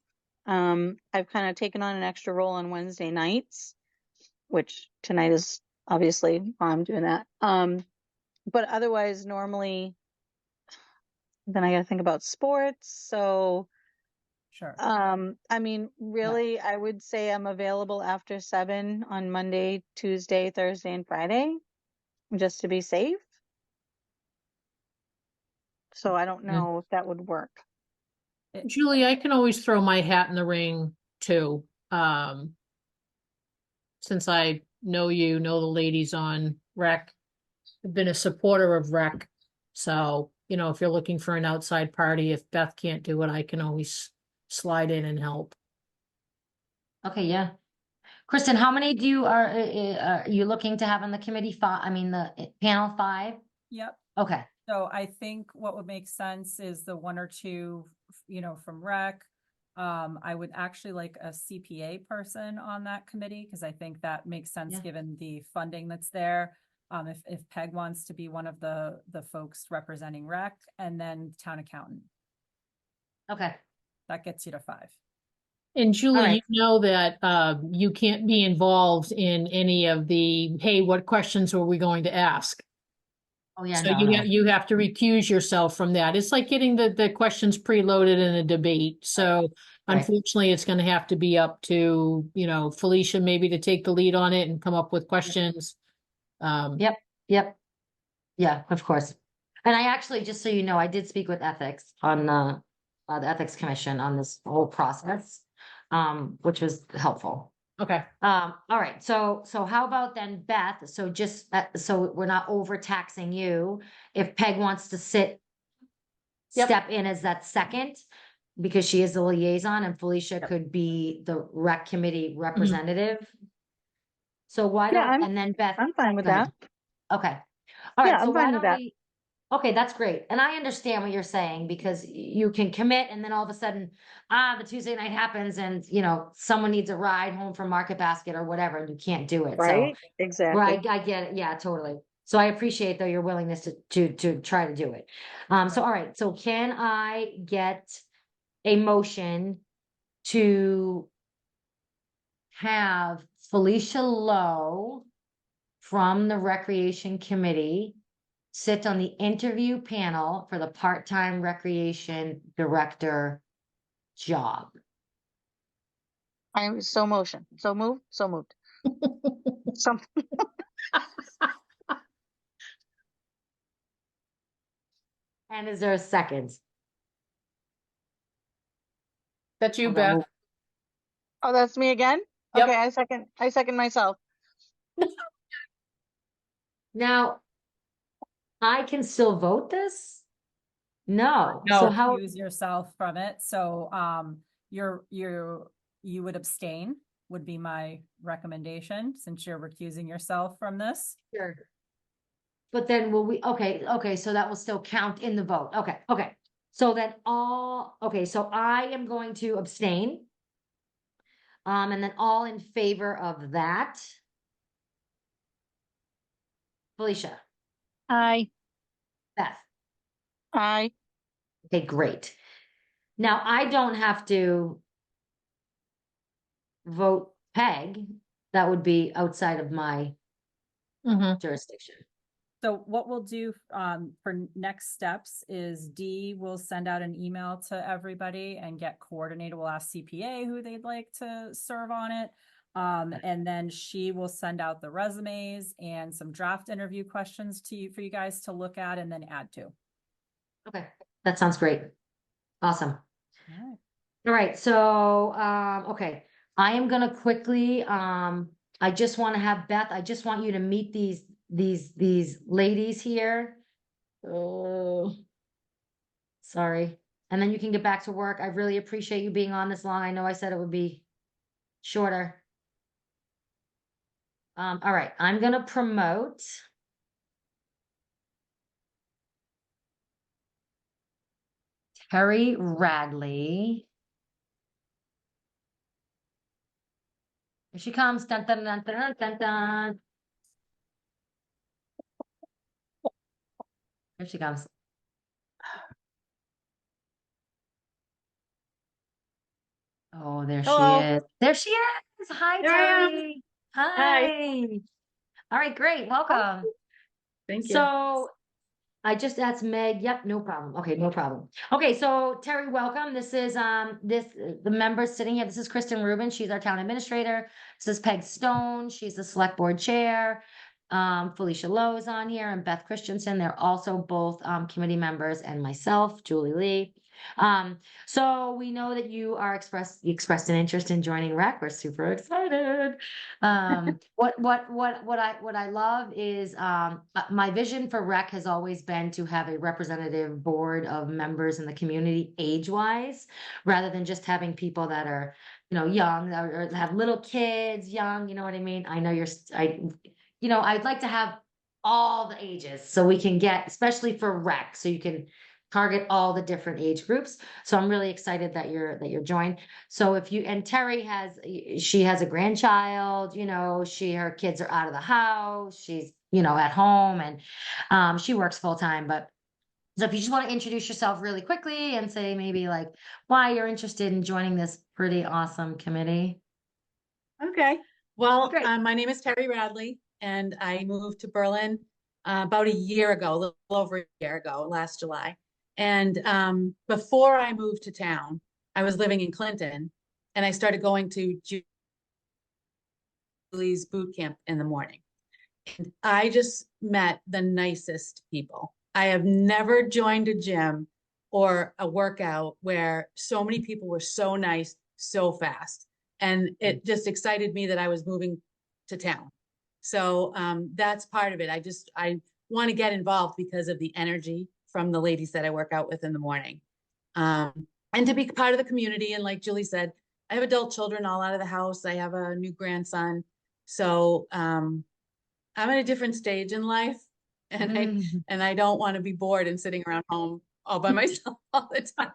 I've kind of taken on an extra role on Wednesday nights. which tonight is obviously why I'm doing that. But otherwise, normally, then I got to think about sports. So, Sure. I mean, really, I would say I'm available after 7 on Monday, Tuesday, Thursday, and Friday, just to be safe. So I don't know if that would work. Julie, I can always throw my hat in the ring too. Since I know you, know the ladies on rec, I've been a supporter of rec. So, you know, if you're looking for an outside party, if Beth can't do it, I can always slide in and help. Okay, yeah. Kristen, how many do are you looking to have on the committee? Five, I mean, the panel 5? Yep. Okay, So I think what would make sense is the 1 or 2, from rec. I would actually like a CPA person on that committee because I think that makes sense Yeah. given the funding that's there. If Peg wants to be one of the folks representing rec, and then town accountant, okay. that gets you to 5. And Julie, right. you know that you can't be involved in any of the, hey, what questions are we going to ask? Oh, yeah, So no, you no. you have to recuse yourself from that. It's like getting the questions preloaded in a debate. So Right. unfortunately, it's going to have to be up to, you know, Felicia maybe to take the lead on it and come up with questions. Yep, yep. Yeah, of course. And I actually, just so you know, I did speak with ethics on the Ethics Commission on this whole process, which was helpful. Okay. All right, so how about then Beth? So just so we're not overtaxing you, if Peg wants to Yep. step in as that second, because she is the liaison and Felicia could be the rec committee representative. So why Yeah, don't, and then Beth, I'm fine with go ahead. that. Okay. All Yeah, right, so I'm why fine with don't that. we? Okay, that's great. And I understand what you're saying because you can commit and then all of a sudden, the Tuesday night happens and, someone needs a ride home from Market Basket or whatever, and you can't do it. So, Right? Exactly. right, I get it. Yeah, totally. So I appreciate though your willingness to try to do it. So, all right. So can I get a motion to have Felicia Lowe from the Recreation Committee sit on the interview panel for the part-time recreation director job? I'm so motion. So moved. So moved. Some And is there a second? That's you, Hold on. Beth. Oh, that's me again? Yep. Okay, I second myself. Now, I can still vote this? No. No. So how, Use yourself from it. So, you would abstain would be my recommendation since you're recusing yourself from this. sure. But then will we, okay, so that will still count in the vote. Okay. So then so I am going to abstain. And then all in favor of that? Felicia, I, Beth. Aye. Okay, great. Now I don't have to vote Peg. That would be outside of my Mhm. jurisdiction. So what we'll do for next steps is Dee will send out an email to everybody and get coordinated. We'll ask CPA who they'd like to serve on it. And then she will send out the resumes and some draft interview questions to you for you guys to look at and then add to. Okay, that sounds great. Awesome. All right. All right, so okay. I am gonna quickly I just want to have Beth, I just want you to meet these ladies here. Oh, sorry. And then you can get back to work. I really appreciate you being on this long. I know I said it would be shorter. All right, I'm gonna promote Terry Radley. Here she comes. Dun, dun, dun, dun, dun, dun. Here she comes. Oh, there she Hello. is. There she is. Hi, There I am. Terry. Hi. All right, great. Welcome. Thank you. So I just asked Meg. Yep, no problem. Okay, no problem. Okay, so Terry, welcome. This is the members sitting here. This is Kristen Rubin. She's our town administrator. This is Peg Stone. She's the select board chair. Felicia Lowe is on here and Beth Christensen. They're also both committee members, and myself, Julie Lee. So we know that you expressed an interest in joining REC. We're super excited. What I love is my vision for REC has always been to have a representative board of members in the community age-wise, rather than just having people that are, young or have little kids, young, you know what I mean? I know I'd like to have all the ages so we can get, especially for REC, so you can target all the different age groups. So I'm really excited that you're joined. So Terry she has a grandchild, her kids are out of the house, she's, at home, and she works full time. But so if you just want to introduce yourself really quickly and say maybe like why you're interested in joining this pretty awesome committee. Okay. Well, Great. my name is Terry Radley, and I moved to Berlin about a year ago, a little over a year ago, last July. And before I moved to town, I was living in Clinton, and I started going to Julie's boot camp in the morning. And I just met the nicest people. I have never joined a gym or a workout where so many people were so nice, so fast. And it just excited me that I was moving to town. So that's part of it. I want to get involved because of the energy from the ladies that I work out with in the morning. And to be part of the community. And like Julie said, I have adult children all out of the house. I have a new grandson. So I'm at a different stage in life, and I don't want to be bored and sitting around home all by myself all the time.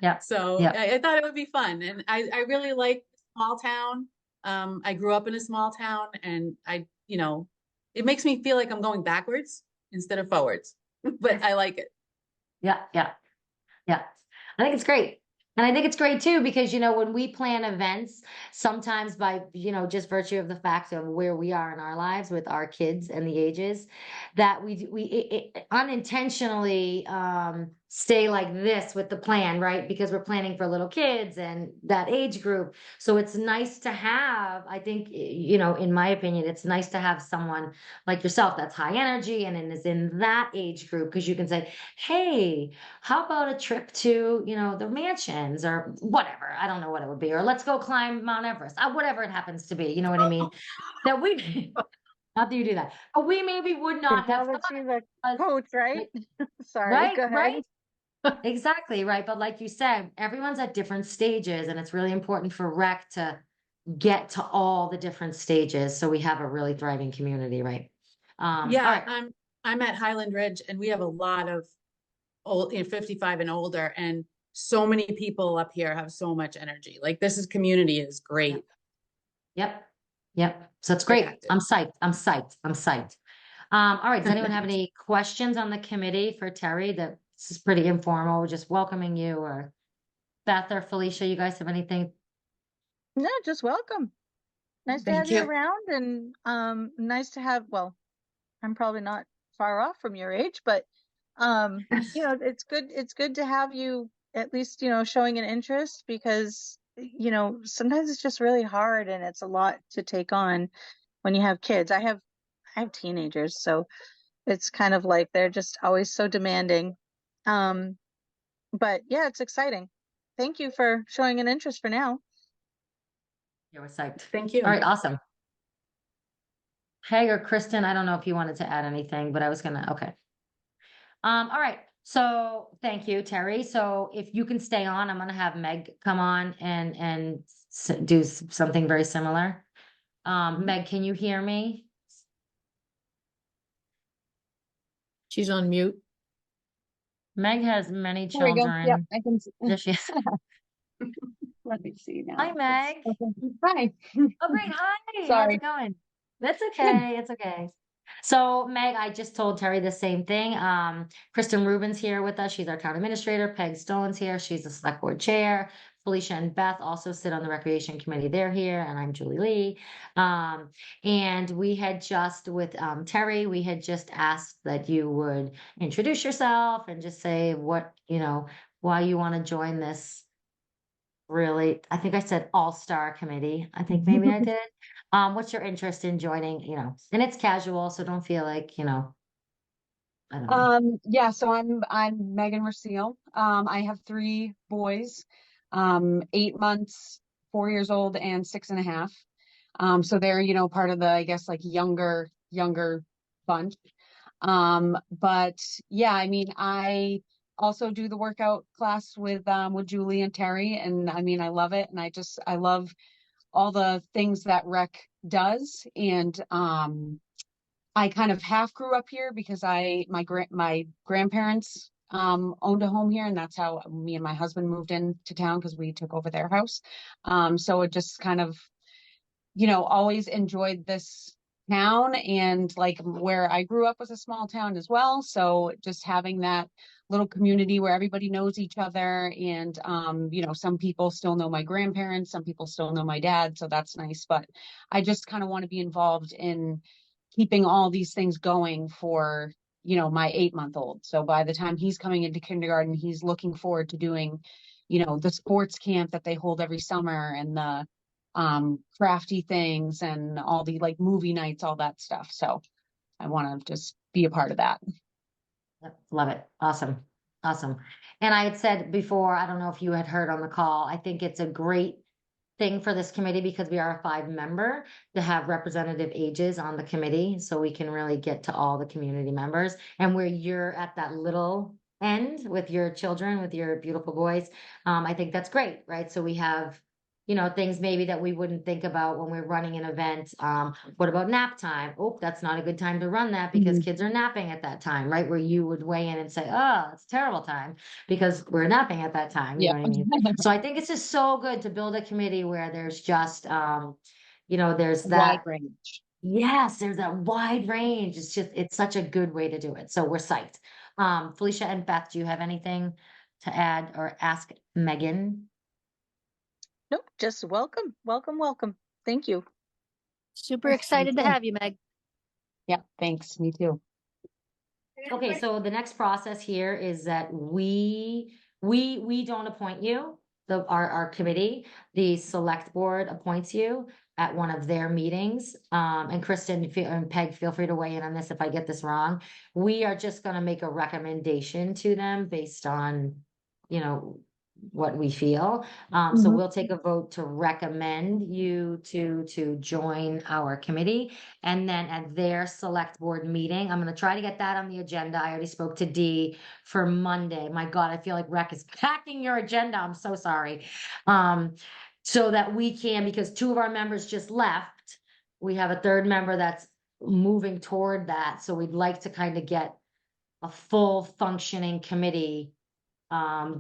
Yeah. So yeah. I thought it would be fun. And I really like small town. I grew up in a small town, and it makes me feel like I'm going backwards instead of forwards, but I like it. Yeah. I think it's great. And I think it's great too, because, when we plan events, sometimes by, just virtue of the fact of where we are in our lives with our kids and the ages, that we unintentionally stay like this with the plan, right? Because we're planning for little kids and that age group. So it's nice to have, I think, in my opinion, it's nice to have someone like yourself that's high energy and is in that age group, because you can say, hey, how about a trip to, the mansions or whatever? I don't know what it would be. Or let's go climb Mount Everest, whatever it happens to be. You know what I mean? That we, not that you do that, but we maybe would not have Now that thought she's a of, coach, right? Sorry, right, go ahead. right. Exactly, right. But like you said, everyone's at different stages, and it's really important for REC to get to all the different stages so we have a really thriving community, right? All right. I'm at Highland Ridge, and we have a lot of old, 55 and older, and so many people up here have so much energy. Like community is great. Yep. So it's great. Active. I'm psyched. All right. Does anyone have any questions on the committee for Terry? This is pretty informal. We're just welcoming you, or Beth or Felicia, you guys have anything? No, just welcome. Nice to have you around, and nice to have, well, I'm probably not far off from your age, but it's good to have you at least, showing an interest, because sometimes it's just really hard, and it's a lot to take on when you have kids. I have teenagers, so it's kind of like they're just always so demanding. But yeah, it's exciting. Thank you for showing an interest for now. Yeah, we're psyched. Thank you. All right, awesome. Peg or Kristen, I don't know if you wanted to add anything, but I was gonna, okay. All right, so thank you, Terry. So if you can stay on, I'm gonna have Meg come on and do something very similar. Meg, can you hear me? She's on mute. Meg has many There we go. children. Yep, I can see. There she is. Let me see now. Hi, Meg. Hi. Oh, great. Hi. Sorry. How's it going? That's okay. It's okay. So, Meg, I just told Terry the same thing. Kristen Rubin's here with us. She's our town administrator. Peg Stone's here. She's the select board chair. Felicia and Beth also sit on the Recreation Committee. They're here, and I'm Julie Lee. And we had just, with Terry, we had just asked that you would introduce yourself and just say what, why you want to join this. Really, I think I said all-star committee. I think maybe I did. What's your interest in joining, and it's casual, so don't feel like, I don't know. Yeah, so I'm Megan Rossio. I have 3 boys, 8 months, 4 years old, and 6.5. So they're, part of the, I guess, like younger bunch. But yeah, I mean, I also do the workout class with Julie and Terry, and I mean, I love it, and I love all the things that rec does, and I kind of half grew up here because my grandparents owned a home here, and that's how me and my husband moved into town because we took over their house. So it just kind of, always enjoyed this town, and like where I grew up was a small town as well. So just having that little community where everybody knows each other, and some people still know my grandparents, some people still know my dad, so that's nice. But I just kind of want to be involved in keeping all these things going for, my 8-month-old. So by the time he's coming into kindergarten, he's looking forward to doing, the sports camp that they hold every summer, and the crafty things, and all the like movie nights, all that stuff. So I want to just be a part of that. Love it. Awesome. And I had said before, I don't know if you had heard on the call, I think it's a great thing for this committee because we are a 5-member to have representative ages on the committee, so we can really get to all the community members. And where you're at that little end with your children, with your beautiful boys, I think that's great, right? So we have, things maybe that we wouldn't think about when we're running an event. What about nap time? Oh, that's not a good time to run that because kids are napping at that time, right? Where you would weigh in and say, oh, it's a terrible time because we're napping at that time. You know what I mean? So I think it's just so good to build a committee where there's just, there's that wide range. Yes, there's that wide range. It's such a good way to do it. So we're psyched. Felicia and Beth, do you have anything to add or ask Megan? Nope, just welcome. Thank you. Super excited to have you, Meg. Yeah, thanks. Me too. Okay, so the next process here is that we don't appoint you, our committee, the select board appoints you at one of their meetings. And Kristen and Peg, feel free to weigh in on this if I get this wrong. We are just gonna make a recommendation to them based on, what we feel. So we'll take a vote to recommend you to join our committee. And then at their select board meeting, I'm gonna try to get that on the agenda. I already spoke to Dee for Monday. My God, I feel like rec is packing your agenda. I'm so sorry. So that we can, because 2 of our members just left, we have a 3rd member that's moving toward that. So we'd like to kind of get a full functioning committee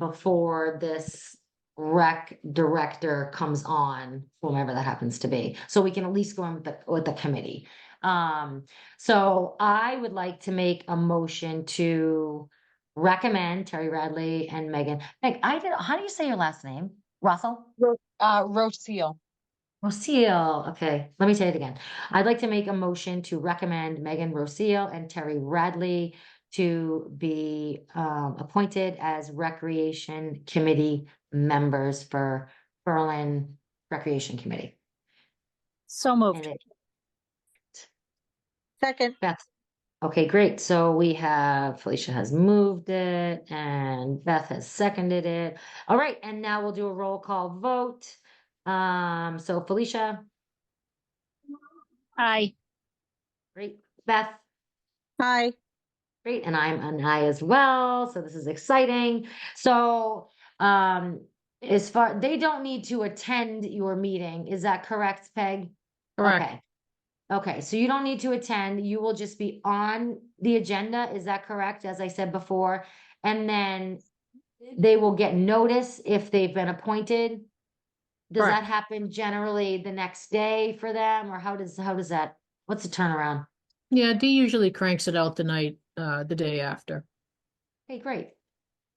before this rec director comes on, whomever that happens to be. So we can at least go in with the committee. So I would like to make a motion to recommend Terry Radley and Megan. Meg, how do you say your last name? Russell? Rocio. Rocio. Okay, let me say it again. I'd like to make a motion to recommend Megan Rocio and Terry Radley to be appointed as Recreation Committee members for Berlin Recreation Committee. So moved. Second. Beth. Okay, great. So we have Felicia has moved it and Beth has seconded it. All right, and now we'll do a roll call vote. So Felicia. Aye. Great. Beth. Hi. Great, and I'm an I as well, so this is exciting. So, as far, they don't need to attend your meeting, is that correct, Peg? Correct. Okay, so you don't need to attend, you will just be on the agenda, is that correct, as I said before? And then they will get notice if they've been appointed? Does that Correct. happen generally the next day for them, or how does that, what's the turnaround? Yeah, Dee usually cranks it out the day after. Okay, great.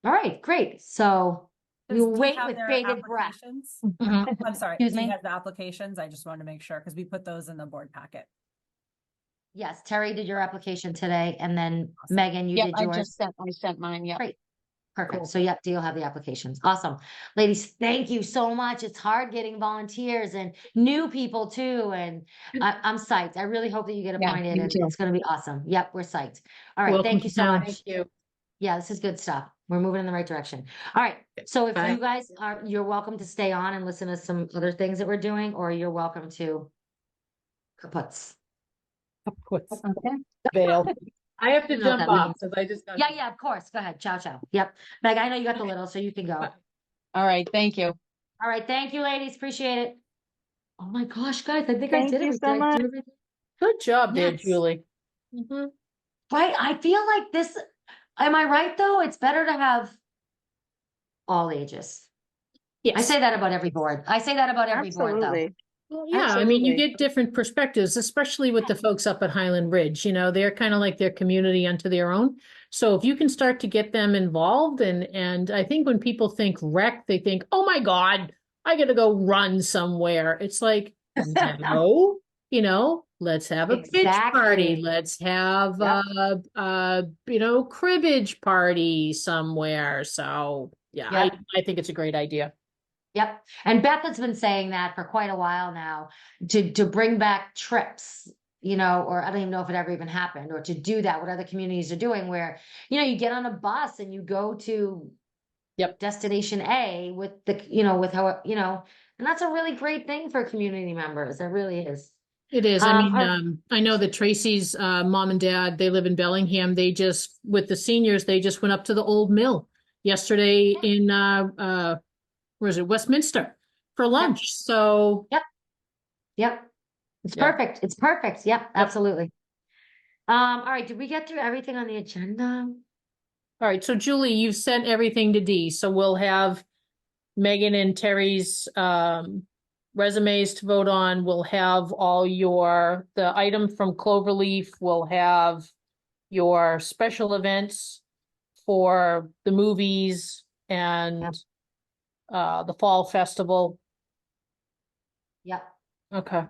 All right, great. So We Does will Dee wait have with their bated breath. applications? Mhm. I'm sorry, Excuse Dee me? has the applications. I just wanted to make sure because we put those in the board packet. Yes, Terry did your application today, and then Awesome. Megan, you Yep, did I yours. just sent mine, yep. Great. Perfect. Cool. So yep, Deal have the applications. Awesome. Ladies, thank you so much. It's hard getting volunteers and new people too. And I'm psyched. I really hope that you get Yeah, appointed me and too. it's going to be awesome. Yep, we're psyched. All right. Welcome Thank to you so town. much. Yeah, this is good stuff. We're moving in the right direction. All right. So if Bye. you guys are, you're welcome to stay on and listen to some other things that we're doing, or you're welcome to kaputs. Okay. Vail. I have to You know what jump that off means. because I just got. Yeah, of course. Go ahead. Ciao, ciao. Yep. Meg, I know you got the little, so you can go. All right, thank you. All right. Thank you, ladies. Appreciate it. Oh my gosh, guys. I think I Thank did you it. so Did I much. do everything? Good job there, Yes. Julie. Right. I feel like this, am I right though? It's better to have all ages. I Yes. say that about every board. I say that about every board though. Absolutely. Well, yeah, I mean, you Absolutely. get different perspectives, especially with the folks up at Highland Ridge. You know, they're kind of like their community unto their own. So if you can start to get them involved, and I think when people think rec, they think, "Oh my God, I got to go run somewhere." It's like, no, you know, let's have a pitch party. Exactly. Let's have Yep. cribbage party somewhere. So yeah, Yep. I think it's a great idea. Yep. And Beth has been saying that for quite a while now to bring back trips, you know, or I don't even know if it ever even happened, or to do that, what other communities are doing, where, you know, you get on a bus and you go to destination A with the, you know, with how, you know, and that's a really great thing for community members. It really is. It is. I mean, all- I know that Tracy's mom and dad, they live in Bellingham. They just, with the seniors, they just went up to the old mill yesterday in where is it, Westminster, for lunch. So Yep. It's Yeah. perfect. It's perfect. Yep, absolutely. All right. Did we get through everything on the agenda? all right. So Julie, you've sent everything to Dee. So we'll have Megan and Terry's resumes to vote on. We'll have all the item from Cloverleaf. We'll have your special events for the movies and the fall festival. Yep. Okay.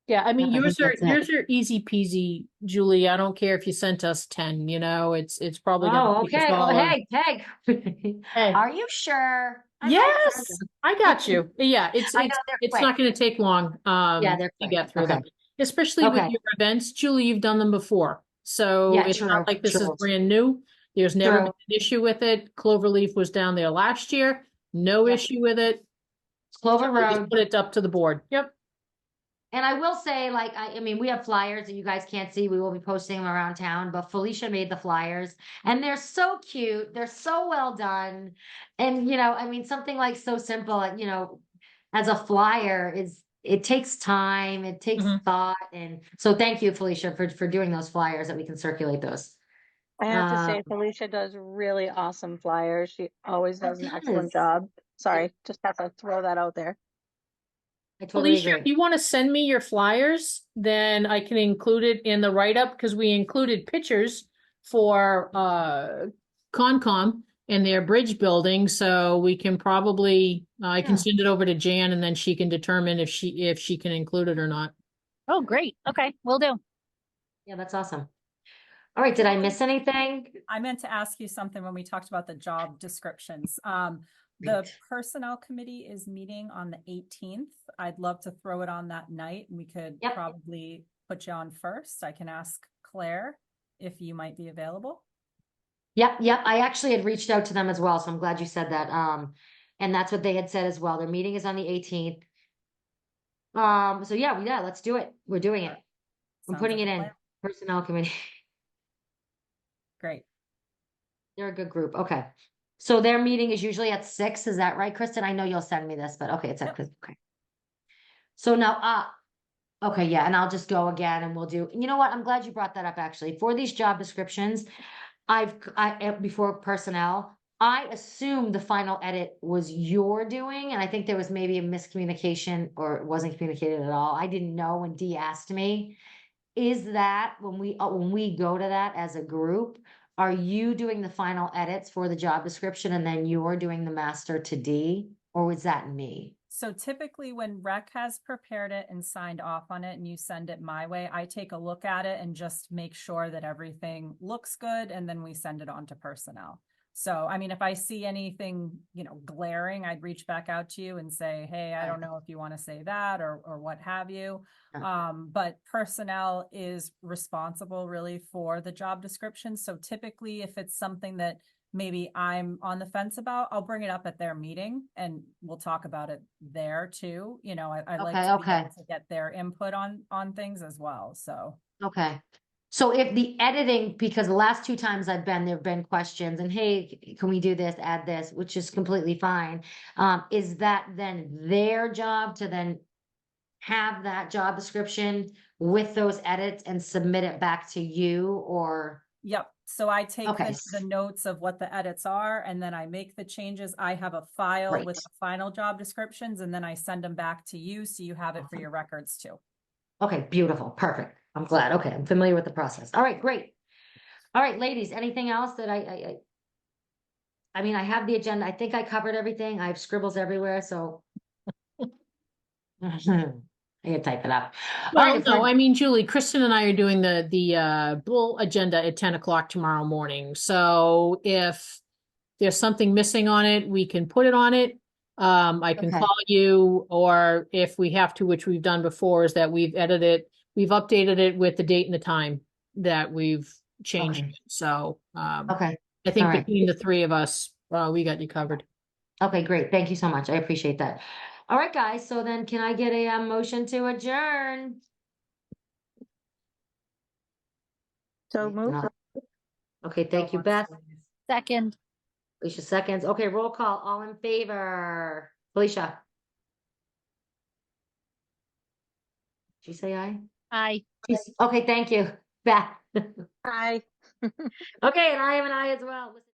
Yeah, I mean, Yep, I yours think are that's it. yours are easy peasy, Julie. I don't care if you sent us 10, you know, it's probably gonna Oh, take us okay. all Well, a- Peg. Hey. Are you sure? I might Yes, send them. I got you. Yeah, it's I know they're it's quick. not gonna take long Yeah, they're to quick. get through Okay. them. Especially with Okay. your events, Julie, you've done them before. So Yeah, it's true, not like this is true. brand new. There's never True. been an issue with it. Cloverleaf was down there last year. No Yep. issue with it. Clover So we just Road. put it up to the board. Yep. And I will say, like, I mean, we have flyers that you guys can't see. We will be posting them around town, but Felicia made the flyers and they're so cute. They're so well done. And, you know, I mean, something like so simple, like, you know, as a flyer it takes time, it takes Mhm. thought. And so thank you, Felicia, for doing those flyers that we can circulate those. I have to say, Um, Felicia does really awesome flyers. She always does an excellent does. job. Sorry, just have to throw that out there. I totally Felicia, if agree. you want to send me your flyers, then I can include it in the write-up because we included pictures for Concom and their bridge building. So we can probably I can Yeah. send it over to Jan and then she can determine if she can include it or not. Oh, great. Okay, will do. Yeah, that's awesome. All right, did I miss anything? I meant to ask you something when we talked about the job descriptions. The Great. personnel committee is meeting on the 18th. I'd love to throw it on that night and we could Yep. probably put you on first. I can ask Claire if you might be available. Yep. I actually had reached out to them as well, so I'm glad you said that. And that's what they had said as well. Their meeting is on the 18th. So yeah, let's do it. We're doing it. I'm Sounds putting like it a in. plan. Personnel committee. Great. They're a good group. Okay. So their meeting is usually at 6. Is that right, Kristen? I know you'll send me this, but okay, it's at, okay. So now, okay, yeah, and I'll just go again and we'll do, you know what? I'm glad you brought that up actually. For these job descriptions, before personnel, I assumed the final edit was your doing, and I think there was maybe a miscommunication or it wasn't communicated at all. I didn't know when Dee asked me. Is that when we go to that as a group, are you doing the final edits for the job description and then you're doing the master to D? Or was that me? So typically when rec has prepared it and signed off on it and you send it my way, I take a look at it and just make sure that everything looks good, and then we send it on to personnel. So, I mean, if I see anything, glaring, I'd reach back out to you and say, hey, I don't know if you want to say that or what have you. But personnel is responsible really for the job description. So typically if it's something that maybe I'm on the fence about, I'll bring it up at their meeting and we'll talk about it there too. I like to be able to get their input on things as well. So. Okay. So if the editing, because the last 2 times I've been, there've been questions and, hey, can we do this, add this, which is completely fine. Is that then their job to then have that job description with those edits and submit it back to you, or? Yep. So I take Okay. the notes of what the edits are, and then I make the changes. I have a file Great. with the final job descriptions, and then I send them back to you so you have it for your records too. Okay, beautiful, perfect. I'm glad. Okay, I'm familiar with the process. All right, great. All right, ladies, anything else that I mean, I have the agenda. I think I covered everything. I have scribbles everywhere, so I can type it up. All Well, right, if no, we're- I mean, Julie, Kristen and I are doing the bull agenda at 10 o'clock tomorrow morning. So if there's something missing on it, we can put it on it. I can Okay. call you, or if we have to, which we've done before, is that we've updated it with the date and the time that we've changed Okay. it. So Okay, I think all right. between the 3 of us, we got you covered. Okay, great. Thank you so much. I appreciate that. All right, guys. So then can I get a motion to adjourn? So move. No. Okay, thank you, Beth. Second. Alicia seconds. Okay, roll call. All in favor? Alicia? Did you say aye? Aye. Okay, thank you. Beth? Hi. Okay, and I am an aye as well. Listen-